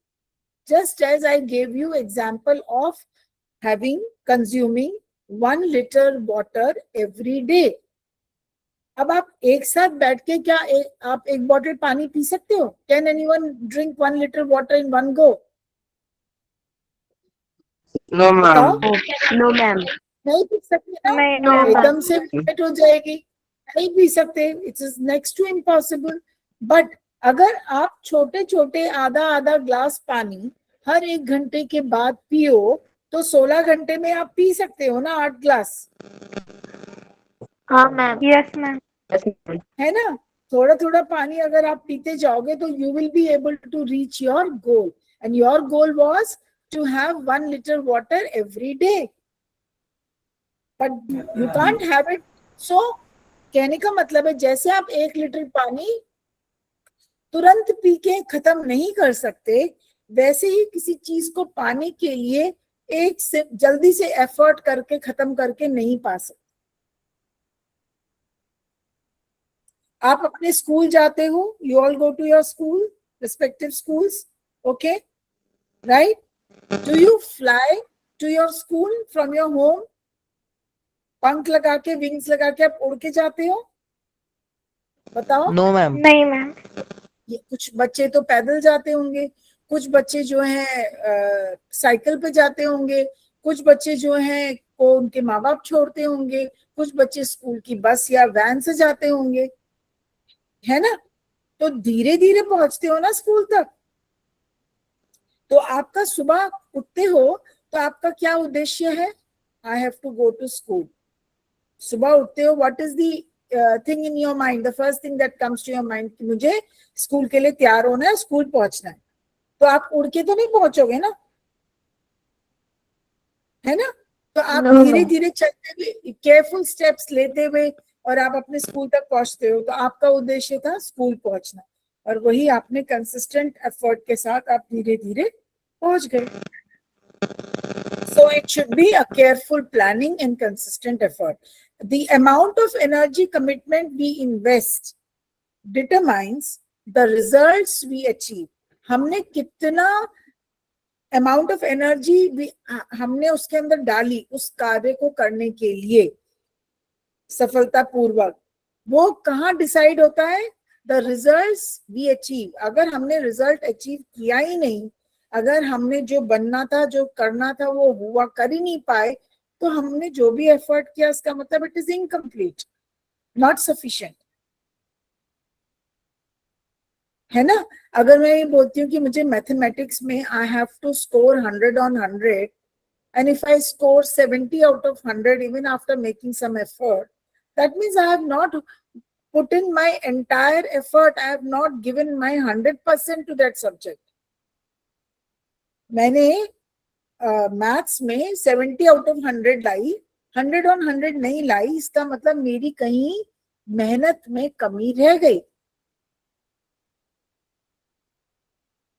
[SPEAKER 1] Just as I gave you example of consuming 1 liter water every day. अब आप एक साथ बैठ के क्या आप 1 बॉटल पानी पी सकते हो? Can anyone drink 1 liter water in 1 go?
[SPEAKER 3] No ma'am.
[SPEAKER 7] No ma'am.
[SPEAKER 1] नहीं पी सकते ना,
[SPEAKER 5] नहीं,
[SPEAKER 1] एकदम से वेट हो जाएगी, नहीं पी सकते. It's next to impossible. But अगर आप छोटे छोटे आधा आधा ग्लास पानी हर 1 घंटे के बाद पियो, तो 16 घंटे में आप पी सकते हो ना 8 ग्लास,
[SPEAKER 5] हाँ मैम।
[SPEAKER 2] Yes, ma'am.
[SPEAKER 1] है ना? थोड़ा थोड़ा पानी अगर आप पीते जाओगे तो you will be able to reach your goal, and your goal was to have 1 liter water every day, but you can't have it. So कहने का मतलब है जैसे आप 1 लीटर पानी तुरंत पी के खत्म नहीं कर सकते, वैसे ही किसी चीज को पाने के लिए एक से जल्दी से एफर्ट करके खत्म करके नहीं पा सकते। आप अपने स्कूल जाते हो, you all go to your school, respective schools, okay, right? Do you fly to your school from your home? पंख लगा के, विंग्स लगा के आप उड़ के जाते हो? बताओ।
[SPEAKER 8] No ma'am.
[SPEAKER 2] नहीं मैम।
[SPEAKER 1] ये कुछ बच्चे तो पैदल जाते होंगे, कुछ बच्चे जो हैं साइकिल पे जाते होंगे, कुछ बच्चे जो हैं को उनके माँ बाप छोड़ते होंगे, कुछ बच्चे स्कूल की बस या वैन से जाते होंगे, है ना? तो धीरे धीरे पहुंचते हो ना स्कूल तक। तो आपका सुबह उठते हो तो आपका क्या उद्देश्य है? I have to go to school. सुबह उठते हो, what is the thing in your mind, the first thing that comes to your mind कि मुझे स्कूल के लिए तैयार होना है, स्कूल पहुंचना है। तो आप उड़ के तो नहीं पहुंचोगे ना, है ना? तो आप धीरे धीरे चलते हुए, केयरफुल स्टेप्स लेते हुए और आप अपने स्कूल तक पहुंचते हो। तो आपका उद्देश्य था स्कूल पहुंचना, और वही आपने कंसिस्टेंट एफर्ट के साथ आप धीरे धीरे पहुंच गए। So it should be a careful planning and consistent effort. The amount of energy commitment we invest determines the results we achieve. हमने कितना amount of energy हमने उसके अंदर डाली उस कार्य को करने के लिए सफलतापूर्वक, वो कहाँ डिसाइड होता है? The results we achieve. अगर हमने रिजल्ट अचीव किया ही नहीं, अगर हमने जो बनना था, जो करना था, वो हुआ कर ही नहीं पाए, तो हमने जो भी एफर्ट किया इसका मतलब it is incomplete, not sufficient, है ना? अगर मैं ये बोलती हूँ कि मुझे मैथमेटिक्स में I have to score 100 on 100, and if I score 70 out of 100 even after making some effort, that means I have not put in my entire effort, I have not given my 100% to that subject. मैंने मैथ्स में 70 out of 100 लाई, 100 on 100 नहीं लाई, इसका मतलब मेरी कहीं मेहनत में कमी रह गई।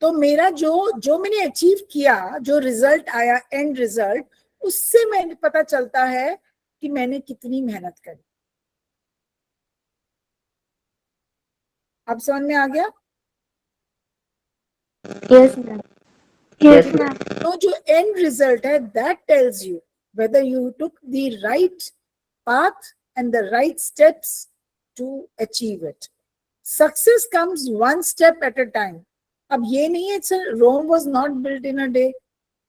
[SPEAKER 1] तो मेरा जो मैंने अचीव किया, जो रिजल्ट आया, एंड रिजल्ट, उससे मैंने पता चलता है कि मैंने कितनी मेहनत करी। अब समझ में आ गया?
[SPEAKER 5] Yes ma'am.
[SPEAKER 2] Yes, ma'am.
[SPEAKER 1] तो जो एंड रिजल्ट है, that tells you whether you took the right path and the right steps to achieve it. Success comes one step at a time. अब ये नहीं है Rome was not built in a day.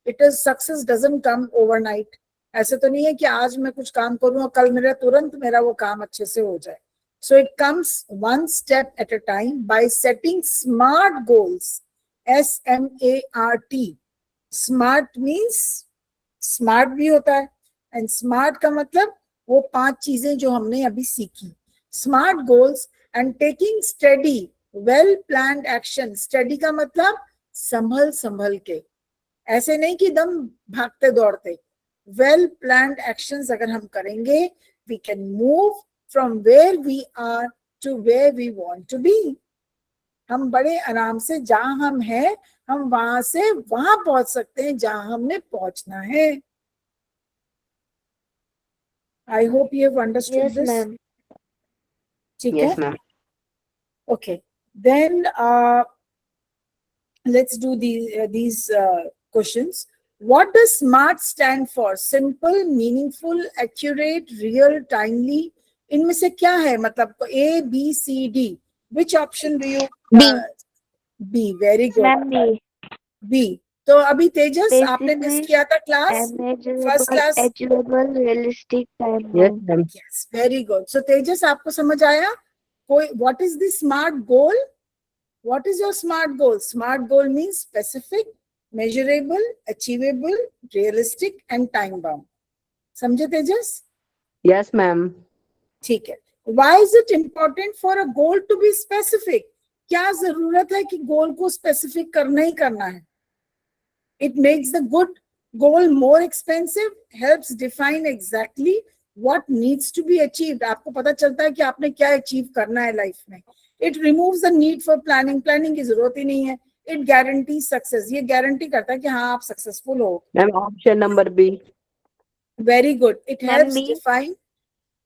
[SPEAKER 1] It is, success doesn't come overnight. ऐसे तो नहीं है कि आज मैं कुछ काम करूं और कल मेरा तुरंत मेरा वो काम अच्छे से हो जाए। So it comes one step at a time by setting smart goals. SMART. Smart means smart भी होता है, एंड स्मार्ट का मतलब वो 5 चीजें जो हमने अभी सीखी। Smart goals and taking study well planned action. Study का मतलब संभल संभल के, ऐसे नहीं कि दम भागते दौड़ते। वेल प्लान्ड एक्शंस अगर हम करेंगे, we can move from where we are to where we want to be. हम बड़े आराम से जहां हम हैं, हम वहां से वहां पहुंच सकते हैं जहां हमने पहुंचना है। I hope you have understood this. ठीक है?
[SPEAKER 6] Yes, ma'am.
[SPEAKER 1] Okay, then let's do these questions. What does SMART stand for? Simple, meaningful, accurate, real, timely. इनमें से क्या है? मतलब A, B, C, D. Which option do you?
[SPEAKER 5] B.
[SPEAKER 1] B. Very good.
[SPEAKER 2] Ma'am, B.
[SPEAKER 1] B. तो अभी तेजस आपने मिस किया था class, first class.
[SPEAKER 2] Achievable, realistic, time
[SPEAKER 6] Yes,
[SPEAKER 2] bound.
[SPEAKER 6] ma'am.
[SPEAKER 1] Yes, very good. So तेजस आपको समझ आया? कोई, what is the SMART goal? What is your SMART goal? SMART goal means specific, measurable, achievable, realistic and time bound. समझे तेजस?
[SPEAKER 6] Yes, ma'am.
[SPEAKER 1] ठीक है. Why is it important for a goal to be specific? क्या जरूरत है कि गोल को स्पेसिफिक करना ही करना है? It makes the good goal more expensive, helps define exactly what needs to be achieved. आपको पता चलता है कि आपने क्या अचीव करना है लाइफ में. It removes the need for planning. Planning की जरूरत ही नहीं है. It guarantees success. ये गारंटी करता है कि हाँ आप सक्सेसफुल हो.
[SPEAKER 6] Ma'am, option number B.
[SPEAKER 1] Very good. It
[SPEAKER 5] Ma'am,
[SPEAKER 1] helps
[SPEAKER 5] B.
[SPEAKER 1] define.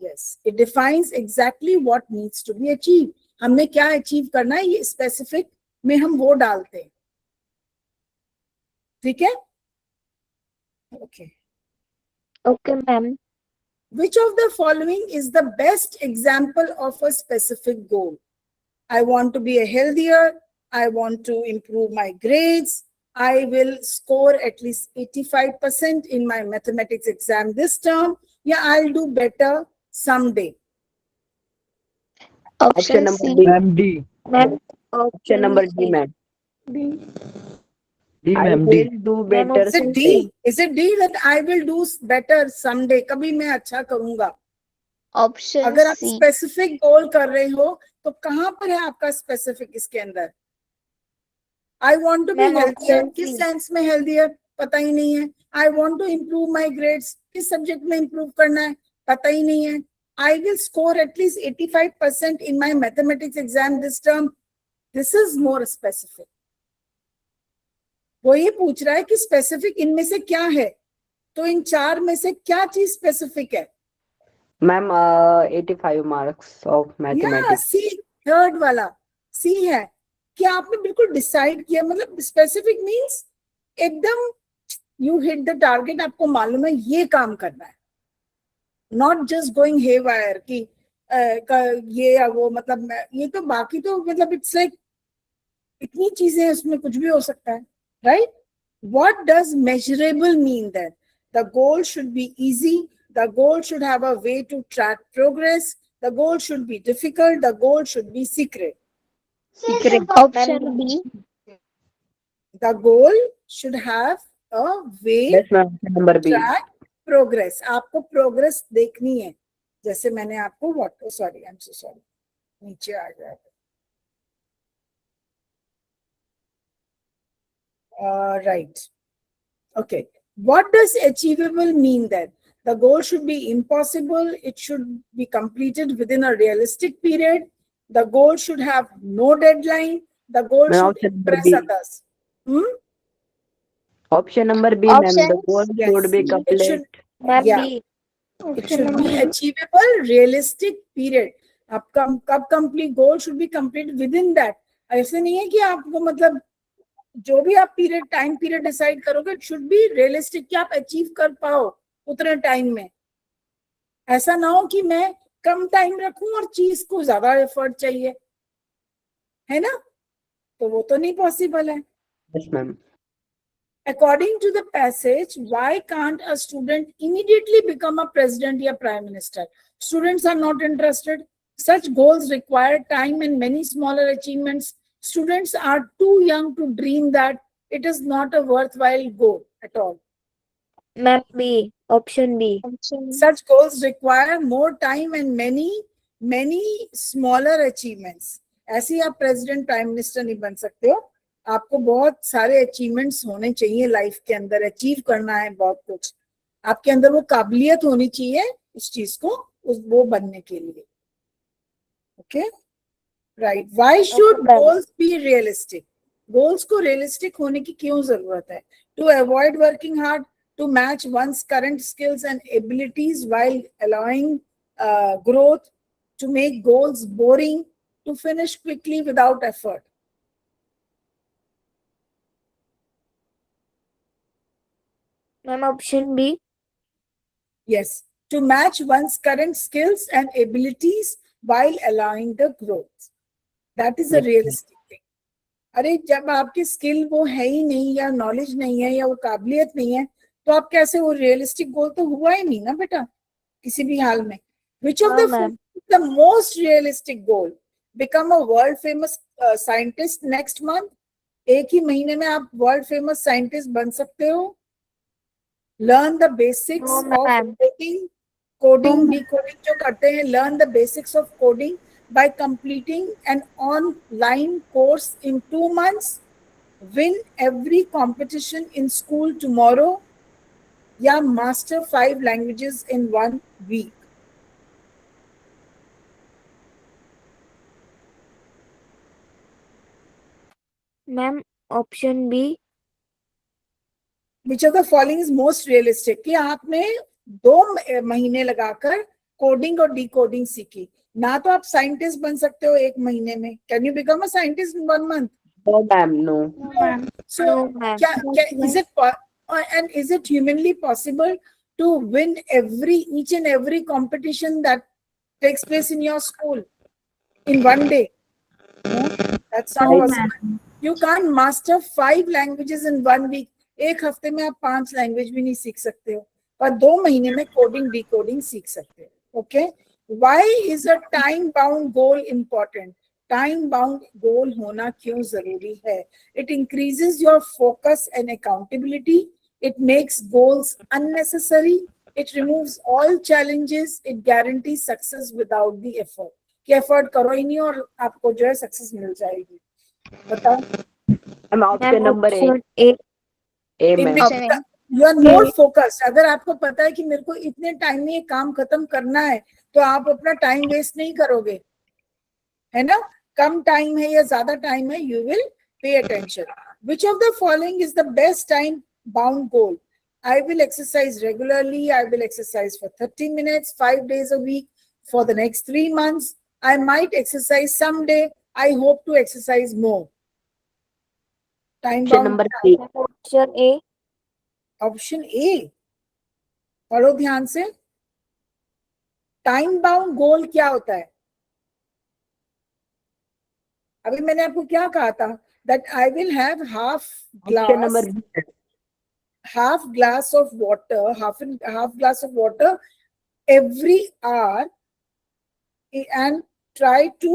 [SPEAKER 1] Yes, it defines exactly what needs to be achieved. हमने क्या अचीव करना है ये स्पेसिफिक में हम वो डालते हैं. ठीक है? Okay.
[SPEAKER 5] Okay, ma'am.
[SPEAKER 1] Which of the following is the best example of a specific goal? I want to be a healthier. I want to improve my grades. I will score at least 85% in my mathematics exam this term. Yeah, I'll do better someday.
[SPEAKER 6] Option
[SPEAKER 5] Option
[SPEAKER 6] number
[SPEAKER 5] C.
[SPEAKER 6] D.
[SPEAKER 8] Ma'am, D.
[SPEAKER 5] Ma'am,
[SPEAKER 6] Option number D,
[SPEAKER 5] C.
[SPEAKER 6] ma'am.
[SPEAKER 8] D,
[SPEAKER 6] I
[SPEAKER 8] ma'am,
[SPEAKER 6] will
[SPEAKER 8] D.
[SPEAKER 6] do
[SPEAKER 5] Ma'am,
[SPEAKER 6] better
[SPEAKER 1] Is it
[SPEAKER 5] option
[SPEAKER 1] D?
[SPEAKER 6] someday.
[SPEAKER 1] Is it D that I will do better someday? कभी मैं अच्छा करूंगा.
[SPEAKER 5] Option
[SPEAKER 1] अगर आप
[SPEAKER 5] C.
[SPEAKER 1] स्पेसिफिक गोल कर रहे हो तो कहां पर है आपका स्पेसिफिक इसके अंदर? I want to be
[SPEAKER 5] Ma'am,
[SPEAKER 1] healthier.
[SPEAKER 5] option
[SPEAKER 1] किस
[SPEAKER 5] C.
[SPEAKER 1] सेंस में healthier? पता ही नहीं है. I want to improve my grades. किस सब्जेक्ट में improve करना है? पता ही नहीं है. I will score at least 85% in my mathematics exam this term. This is more specific. वो ये पूछ रहा है कि स्पेसिफिक इनमें से क्या है. तो इन चार में से क्या चीज स्पेसिफिक है?
[SPEAKER 6] Ma'am, 85 marks of
[SPEAKER 1] या
[SPEAKER 6] mathematics.
[SPEAKER 1] सी, थर्ड वाला सी है कि आपने बिल्कुल डिसाइड किया. मतलब स्पेसिफिक मींस एकदम यू हिट द टारगेट. आपको मालूम है ये काम करना है. नॉट जस्ट गोइंग हेवायर कि ये या वो. मतलब ये तो बाकी तो मतलब इट्स लाइक इतनी चीजें हैं उसमें कुछ भी हो सकता है. Right? What does measurable mean that? The goal should be easy. The goal should have a way to track progress. The goal should be difficult. The goal should be secret.
[SPEAKER 5] Option B.
[SPEAKER 1] The goal should have a way
[SPEAKER 6] Yes, ma'am. Option number
[SPEAKER 1] to
[SPEAKER 6] B.
[SPEAKER 1] track progress. आपको progress देखनी है. जैसे मैंने आपको sorry, I'm so sorry. नीचे आ गया. Right. Okay. What does achievable mean then? The goal should be impossible. It should be completed within a realistic period. The goal should have no deadline. The goal
[SPEAKER 6] Ma'am,
[SPEAKER 1] should
[SPEAKER 6] option number
[SPEAKER 1] impress
[SPEAKER 6] B.
[SPEAKER 1] others.
[SPEAKER 6] Option number B, ma'am. The
[SPEAKER 5] Option
[SPEAKER 6] goal
[SPEAKER 1] Yes.
[SPEAKER 6] should be
[SPEAKER 1] It
[SPEAKER 6] complete.
[SPEAKER 1] should,
[SPEAKER 5] Ma'am,
[SPEAKER 1] yeah.
[SPEAKER 5] B.
[SPEAKER 1] It should be achievable, realistic period. आप कब complete goal should be completed within that. ऐसे नहीं है कि आपको मतलब जो भी आप पीरियड टाइम पीरियड डिसाइड करोगे इट शुड बी रियलिस्टिक कि आप अचीव कर पाओ उतने टाइम में. ऐसा ना हो कि मैं कम टाइम रखूं और चीज को ज्यादा एफर्ट चाहिए, है ना? तो वो तो नहीं पॉसिबल है.
[SPEAKER 6] Yes, ma'am.
[SPEAKER 1] According to the passage, why can't a student immediately become a president or prime minister? Students are not interested. Such goals require time and many smaller achievements. Students are too young to dream that. It is not a worthwhile goal at all.
[SPEAKER 5] Ma'am, B. Option B.
[SPEAKER 1] Such goals require more time and many smaller achievements. ऐसे ही आप प्रेसिडेंट प्राइम मिनिस्टर नहीं बन सकते हो. आपको बहुत सारे अचीवमेंट्स होने चाहिए लाइफ के अंदर. अचीव करना है बहुत कुछ. आपके अंदर वो काबिलियत होनी चाहिए उस चीज को वो बनने के लिए. Okay, right. Why should goals be realistic? Goals को रियलिस्टिक होने की क्यों जरूरत है? To avoid working hard, to match one's current skills and abilities while allowing growth, to make goals boring, to finish quickly without effort.
[SPEAKER 5] Ma'am, option B.
[SPEAKER 1] Yes, to match one's current skills and abilities while allowing the growth. That is a realistic thing. अरे जब आपकी स्किल वो है ही नहीं या नॉलेज नहीं है या वो काबिलियत नहीं है तो आप कैसे? वो रियलिस्टिक गोल तो हुआ ही नहीं ना बेटा किसी भी हाल में. Which of the most realistic goal? Become a world famous scientist next month, एक ही महीने में आप वर्ल्ड फेमस साइंटिस्ट बन सकते हो? Learn the basics
[SPEAKER 5] No,
[SPEAKER 1] of
[SPEAKER 5] ma'am.
[SPEAKER 1] Coding, coding decoding जो करते हैं, learn the basics of coding by completing an online course in 2 months, win every competition in school tomorrow, या master 5 languages in 1 week.
[SPEAKER 5] Ma'am, option B.
[SPEAKER 1] Which of the following is most realistic? कि आपने 2 महीने लगाकर कोडिंग और डिकोडिंग सीखी, ना तो आप साइंटिस्ट बन सकते हो 1 महीने में. Can you become a scientist in 1 month?
[SPEAKER 6] No, ma'am, no.
[SPEAKER 5] No, ma'am.
[SPEAKER 1] So
[SPEAKER 5] No, ma'am.
[SPEAKER 1] is it humanly possible to win each and every competition that takes place in your school in 1 day? No, that's not
[SPEAKER 2] No,
[SPEAKER 1] possible. You can't master 5 languages in 1 week. एक हफ्ते में आप 5 लैंग्वेज भी नहीं सीख सकते हो, पर 2 महीने में कोडिंग डिकोडिंग सीख सकते हो. Okay, why is a time bound goal important? Time bound goal होना क्यों जरूरी है? It increases your focus and accountability, it makes goals unnecessary, it removes all challenges, it guarantee success without the effort. कि एफर्ट करो ही नहीं और आपको जो है सक्सेस मिल जाएगी. बताओ.
[SPEAKER 6] Ma'am, option number A.
[SPEAKER 5] Option A.
[SPEAKER 6] A,
[SPEAKER 1] In
[SPEAKER 6] ma'am.
[SPEAKER 1] the, you are more focused. अगर आपको पता है कि मेरे को इतने टाइम में ये काम खत्म करना है, तो आप अपना टाइम वेस्ट नहीं करोगे, है ना? कम टाइम है या ज्यादा टाइम है, you will pay attention. Which of the following is the best time bound goal? I will exercise regularly. I will exercise for 30 minutes, 5 days a week for the next 3 months. I might exercise someday. I hope to exercise more. Time
[SPEAKER 6] Option
[SPEAKER 1] bound.
[SPEAKER 6] number C.
[SPEAKER 5] Option A.
[SPEAKER 1] Option A. पढ़ो ध्यान से. टाइम बाउंड गोल क्या होता है? अभी मैंने आपको क्या कहा था? That I will have
[SPEAKER 6] Option number B.
[SPEAKER 1] half glass of water, half glass of water every hour, and try to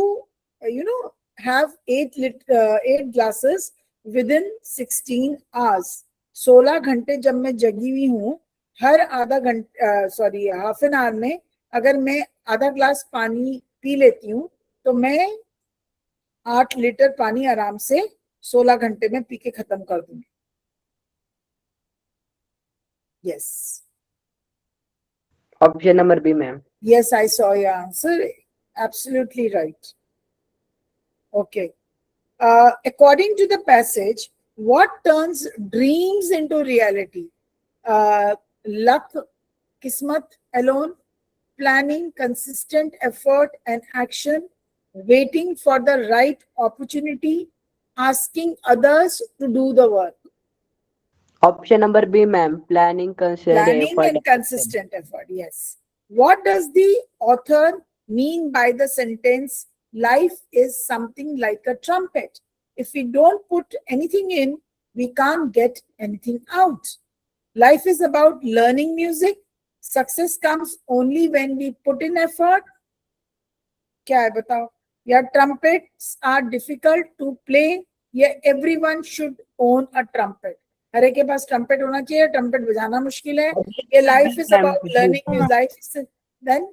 [SPEAKER 1] have 8 glasses within 16 hours. 16 घंटे जब मैं जगी हुई हूँ, हर आधा घंटे हाफ एन आवर में अगर मैं आधा ग्लास पानी पी लेती हूँ, तो मैं 8 लीटर पानी आराम से 16 घंटे में पी के खत्म कर दूंगी. Yes.
[SPEAKER 6] Option number B, ma'am.
[SPEAKER 1] Yes, I saw your answer. Absolutely right. Okay. According to the passage, what turns dreams into reality? Luck, kismat alone, planning, consistent effort and action, waiting for the right opportunity, asking others to do the work.
[SPEAKER 6] Option number B, ma'am. Planning, considered
[SPEAKER 1] Planning
[SPEAKER 6] effort.
[SPEAKER 1] and consistent effort. Yes. What does the author mean by the sentence, life is something like a trumpet? If we don't put anything in, we can't get anything out. Life is about learning music. Success comes only when we put in effort. क्या है बताओ? या trumpets are difficult to play. या everyone should own a trumpet. हर एक के पास ट्रम्पेट होना चाहिए. ट्रम्पेट बजाना मुश्किल है. ये life is about learning music. Life is then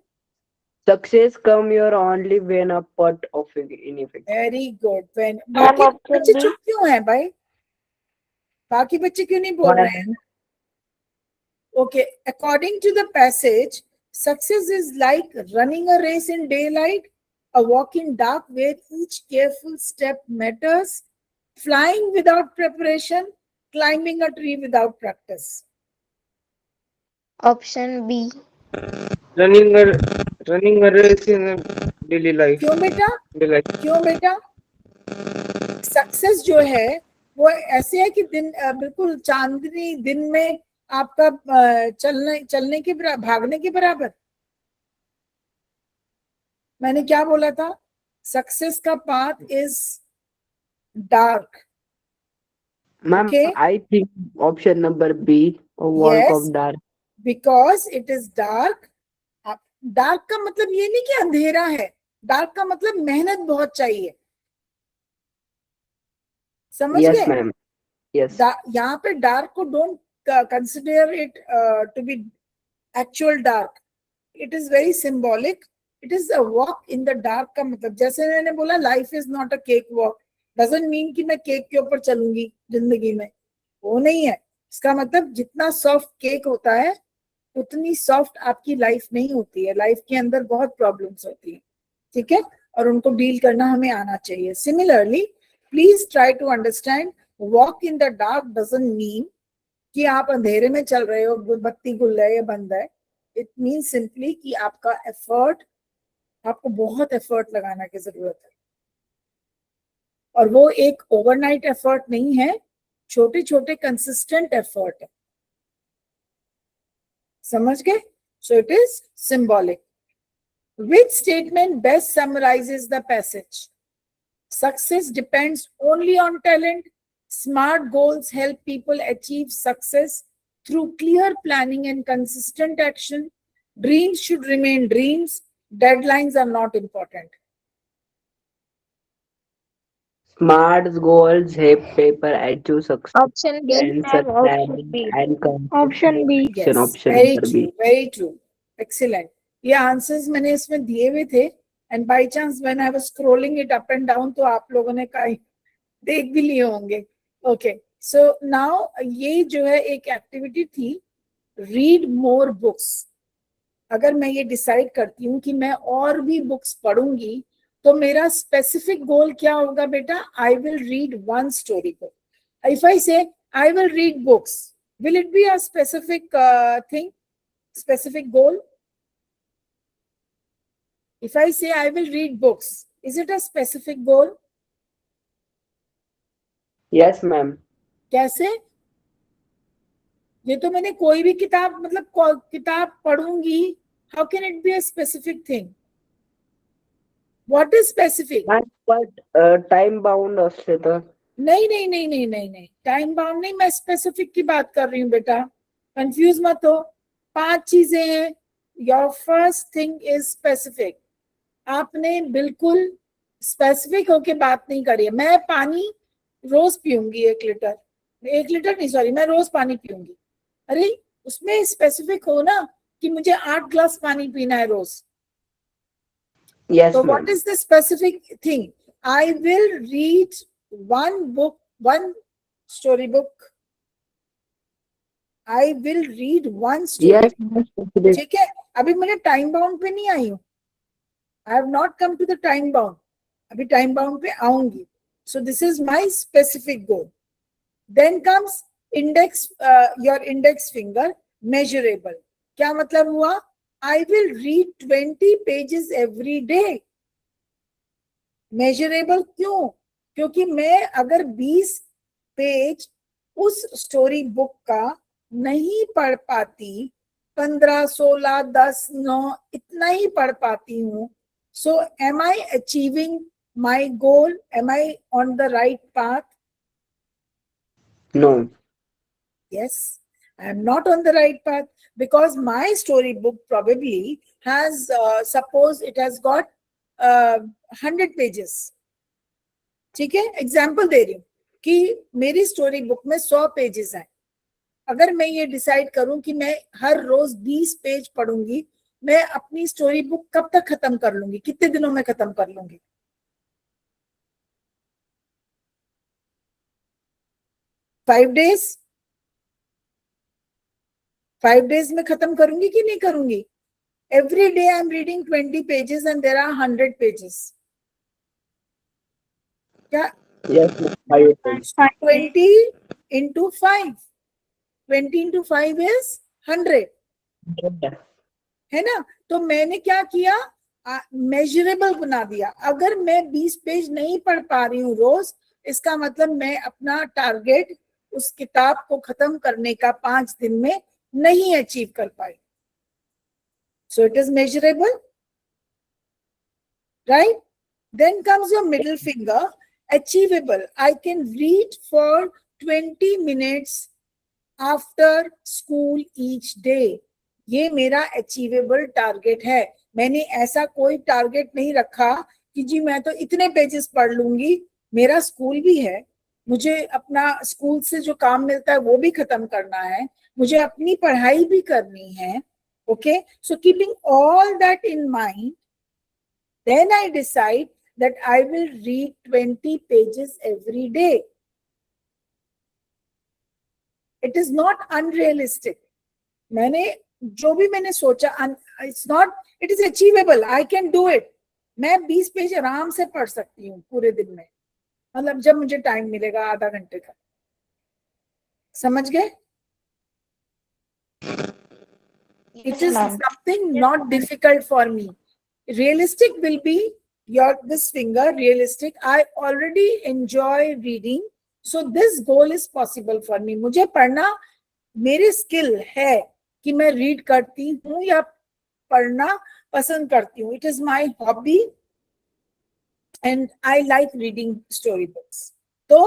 [SPEAKER 6] Success come here only when a part of in effect.
[SPEAKER 1] Very good. When
[SPEAKER 5] Ma'am,
[SPEAKER 1] बाकी
[SPEAKER 5] option
[SPEAKER 1] बच्चे
[SPEAKER 5] B.
[SPEAKER 1] चुप क्यों हैं भाई? बाकी बच्चे क्यों नहीं बोल रहे हैं? Okay, according to the passage, success is like running a race in daylight, a walk in dark where each careful step matters, flying without preparation, climbing a tree without practice.
[SPEAKER 5] Option B.
[SPEAKER 3] Running a race in daily life.
[SPEAKER 1] क्यों बेटा?
[SPEAKER 3] Daily life.
[SPEAKER 1] क्यों बेटा? सक्सेस जो है वो ऐसे है कि दिन बिल्कुल चांदनी दिन में आपका चलने के भागने के बराबर. मैंने क्या बोला था? सक्सेस का path is dark.
[SPEAKER 6] Ma'am,
[SPEAKER 1] Okay.
[SPEAKER 6] I think option number B, a walk
[SPEAKER 1] Yes.
[SPEAKER 6] of dark.
[SPEAKER 1] Because it is dark. Dark का मतलब ये नहीं कि अंधेरा है. डार्क का मतलब मेहनत बहुत चाहिए. समझ
[SPEAKER 6] Yes,
[SPEAKER 1] गए?
[SPEAKER 6] ma'am. Yes.
[SPEAKER 1] यहाँ पे डार्क को don't consider it to be actual dark. It is very symbolic. It is a walk in the dark का मतलब, जैसे मैंने बोला life is not a cake walk, doesn't mean कि मैं केक के ऊपर चलूंगी जिंदगी में, वो नहीं है. इसका मतलब जितना सॉफ्ट केक होता है उतनी सॉफ्ट आपकी लाइफ नहीं होती है. लाइफ के अंदर बहुत प्रॉब्लम्स होती है, ठीक है, और उनको डील करना हमें आना चाहिए. Similarly please try to understand, walk in the dark doesn't mean कि आप अंधेरे में चल रहे हो, बत्ती गुल रही है, बंद है. इट मीन सिंपली कि आपका एफर्ट, आपको बहुत एफर्ट लगाने की जरूरत है, और वो एक ओवरनाइट एफर्ट नहीं है, छोटे छोटे कंसिस्टेंट एफर्ट है. समझ गए? सो it is symbolic. Which statement best summarizes the passage? Success depends only on talent. Smart goals help people achieve success through clear planning and consistent action. Dreams should remain dreams. Deadlines are not important.
[SPEAKER 6] Smart goals help people achieve success
[SPEAKER 4] Option B.
[SPEAKER 6] and
[SPEAKER 5] Ma'am, option
[SPEAKER 6] planning
[SPEAKER 5] B.
[SPEAKER 6] and
[SPEAKER 4] Option B.
[SPEAKER 6] consistent.
[SPEAKER 1] Yes,
[SPEAKER 6] Option
[SPEAKER 1] very
[SPEAKER 6] number
[SPEAKER 1] true,
[SPEAKER 6] B.
[SPEAKER 1] very true. Excellent. ये आंसर्स मैंने इसमें दिए हुए थे, and by chance when I was scrolling it up and down तो आप लोगों ने कहीं देख भी लिए होंगे. ओके, सो नाउ ये जो है एक एक्टिविटी थी, रीड मोर बुक्स. अगर मैं ये डिसाइड करती हूँ कि मैं और भी बुक्स पढ़ूंगी तो मेरा स्पेसिफिक गोल क्या होगा बेटा? I will read one story book. If I say I will read books, will it be a specific thing, specific goal? If I say I will read books, is it a specific goal?
[SPEAKER 6] Yes, ma'am.
[SPEAKER 1] कैसे? ये तो मैंने कोई भी किताब, मतलब किताब पढ़ूंगी. How can it be a specific thing? What is specific?
[SPEAKER 6] But time bound असते तर.
[SPEAKER 1] नहीं नहीं नहीं नहीं नहीं नहीं, टाइम बाउंड नहीं, मैं स्पेसिफिक की बात कर रही हूँ बेटा, कंफ्यूज मत हो. 5 चीजें हैं. Your first thing is specific. आपने बिल्कुल स्पेसिफिक होके बात नहीं करी है. मैं पानी रोज पीऊंगी 1 लीटर, 1 लीटर नहीं सॉरी, मैं रोज पानी पीऊंगी. अरे उसमें स्पेसिफिक हो ना कि मुझे 8 ग्लास पानी पीना है रोज.
[SPEAKER 6] Yes,
[SPEAKER 1] So
[SPEAKER 6] ma'am.
[SPEAKER 1] what is the specific thing? I will read one book, one storybook. I will read one story.
[SPEAKER 6] Yes, ma'am. Specific.
[SPEAKER 1] ठीक है, अभी मैंने टाइम बाउंड पे नहीं आई हूँ. I have not come to the time bound. अभी टाइम बाउंड पे आऊंगी. So this is my specific goal. Then comes index, your index finger, measurable. क्या मतलब हुआ? I will read 20 pages every day. Measurable क्यों? क्योंकि मैं अगर 20 पेज उस स्टोरी बुक का नहीं पढ़ पाती, 15, 16, 10, 9 इतना ही पढ़ पाती हूँ, so am I achieving my goal? Am I on the right path?
[SPEAKER 6] No.
[SPEAKER 1] Yes, I am not on the right path because my storybook probably has, suppose it has got 100 pages. ठीक है, एग्जाम्पल दे रही हूँ कि मेरी स्टोरी बुक में 100 पेजेस हैं. अगर मैं ये डिसाइड करूं कि मैं हर रोज 20 पेज पढ़ूंगी, मैं अपनी स्टोरी बुक कब तक खत्म कर लूंगी? कितने दिनों में खत्म कर लूंगी? 5 days? 5 days में खत्म करूंगी कि नहीं करूंगी? Every day I am reading 20 pages and there are 100 pages. क्या?
[SPEAKER 6] Yes, ma'am. 5 pages.
[SPEAKER 1] 20 into 5. 20 into 5 is 100. है ना? तो मैंने क्या किया? मेजरेबल बना दिया. अगर मैं 20 पेज नहीं पढ़ पा रही हूँ रोज, इसका मतलब मैं अपना टारगेट उस किताब को खत्म करने का 5 दिन में नहीं अचीव कर पाई. So it is measurable, right? Then comes your middle finger, achievable. I can read for 20 minutes after school each day. ये मेरा अचीवेबल टारगेट है. मैंने ऐसा कोई टारगेट नहीं रखा कि जी मैं तो इतने पेजेस पढ़ लूंगी. मेरा स्कूल भी है, मुझे अपना स्कूल से जो काम मिलता है वो भी खत्म करना है, मुझे अपनी पढ़ाई भी करनी है. Okay, so keeping all that in mind, then I decide that I will read 20 pages every day. It is not unrealistic. मैंने जो भी मैंने सोचा, it's not, it is achievable. I can do it. मैं 20 पेज आराम से पढ़ सकती हूँ पूरे दिन में, मतलब जब मुझे टाइम मिलेगा आधा घंटे का. समझ गए? It is something not difficult for me. Realistic will be this finger, realistic. I already enjoy reading, so this goal is possible for me. मुझे पढ़ना मेरी स्किल है कि मैं रीड करती हूँ या पढ़ना पसंद करती हूँ. It is my hobby and I like reading story books. तो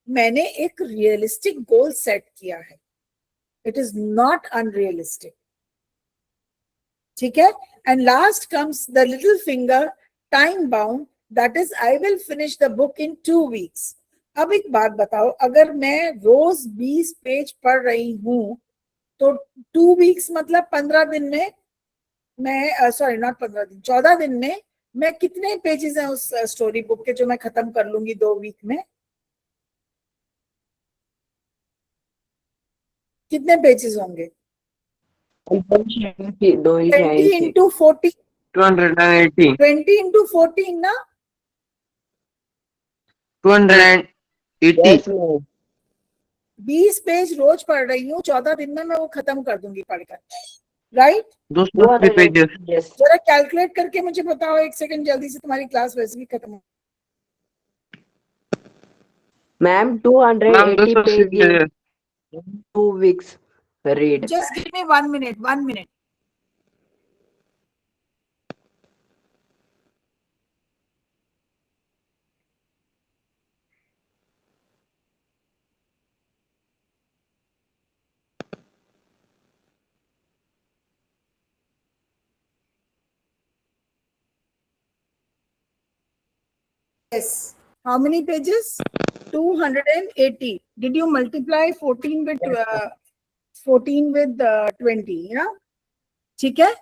[SPEAKER 1] मैंने एक realistic goal set किया है. It is not unrealistic. ठीक है? And last comes the little finger, time bound, that is I will finish the book in 2 weeks. अब एक बात बताओ, अगर मैं रोज 20 पेज पढ़ रही हूँ तो 2 weeks मतलब 15 दिन में मैं, सॉरी नॉट 15 दिन, 14 दिन में मैं कितने पेजेस हैं उस स्टोरी बुक के जो मैं खत्म कर लूंगी 2 वीक में? कितने पेजेस होंगे? 20 into 40,
[SPEAKER 3] 280.
[SPEAKER 1] 20 into 14 ना,
[SPEAKER 3] 280.
[SPEAKER 1] 20 पेज रोज पढ़ रही हूँ, 14 दिन में मैं वो खत्म कर दूंगी पढ़कर. राइट?
[SPEAKER 3] 280 pages.
[SPEAKER 1] जरा कैलकुलेट करके मुझे बताओ एक सेकंड जल्दी से, तुम्हारी क्लास वैसे भी खत्म हो.
[SPEAKER 6] Ma'am,
[SPEAKER 3] Ma'am,
[SPEAKER 6] 280
[SPEAKER 3] 280
[SPEAKER 6] pages
[SPEAKER 3] pages.
[SPEAKER 6] in 2 weeks. Read.
[SPEAKER 1] Just give me 1 minute, 1 minute. Yes. How many pages? 280. Did you multiply 14 with 20? Yeah. ठीक है?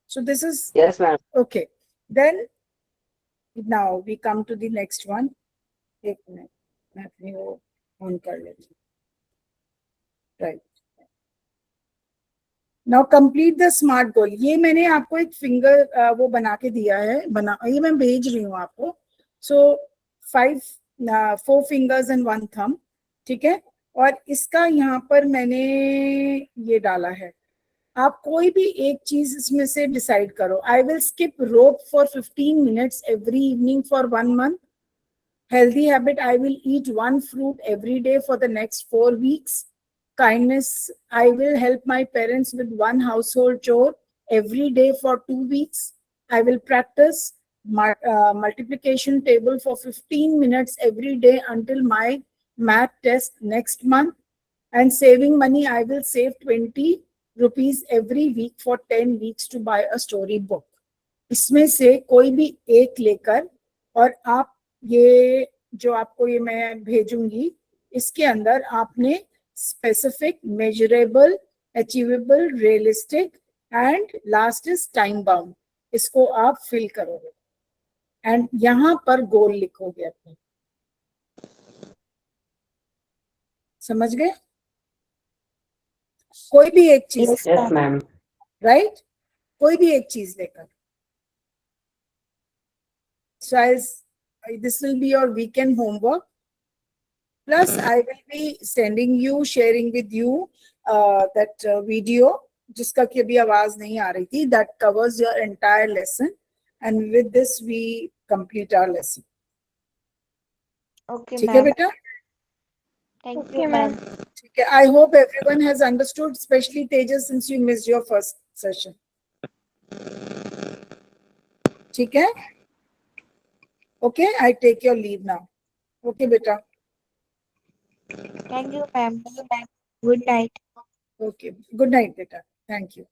[SPEAKER 1] So this is
[SPEAKER 6] Yes, ma'am.
[SPEAKER 1] okay. Then now we come to the next one. एक मिनट, मैं अपनी वो ऑन कर लेती हूँ. Right. Now complete the smart goal. ये मैंने आपको एक फिंगर वो बना के दिया है, ये मैं भेज रही हूँ आपको. So 4 fingers and 1 thumb. ठीक है? और इसका यहाँ पर मैंने ये डाला है. आप कोई भी एक चीज इसमें से डिसाइड करो. I will skip rope for 15 minutes every evening for 1 month. Healthy habit, I will eat 1 fruit every day for the next 4 weeks. Kindness, I will help my parents with 1 household chore every day for 2 weeks. I will practice multiplication table for 15 minutes every day until my math test next month. And saving money, I will save 20 rupees every week for 10 weeks to buy a story book. इसमें से कोई भी एक लेकर, और आप ये जो आपको ये मैं भेजूंगी इसके अंदर आपने specific, measurable, achievable, realistic and last is time bound, इसको आप फिल करोगे एंड यहाँ पर गोल लिखोगे अपने. समझ गए? कोई भी एक चीज.
[SPEAKER 6] Yes, ma'am.
[SPEAKER 1] राइट? कोई भी एक चीज लेकर. So this will be your weekend homework. Plus, I will be sending you, sharing with you that video, जिसका की अभी आवाज नहीं आ रही थी, that covers your entire lesson. And with this, we complete our lesson.
[SPEAKER 5] Okay,
[SPEAKER 1] ठीक है
[SPEAKER 5] ma'am.
[SPEAKER 1] बेटा?
[SPEAKER 5] Thank you, ma'am.
[SPEAKER 1] ठीक है. I hope everyone has understood, especially Tejas, since you missed your first session. ठीक है? Okay, I take your leave now. Okay, beta.
[SPEAKER 5] Thank you, ma'am. Good night.
[SPEAKER 1] Okay. Good night, beta. Thank you.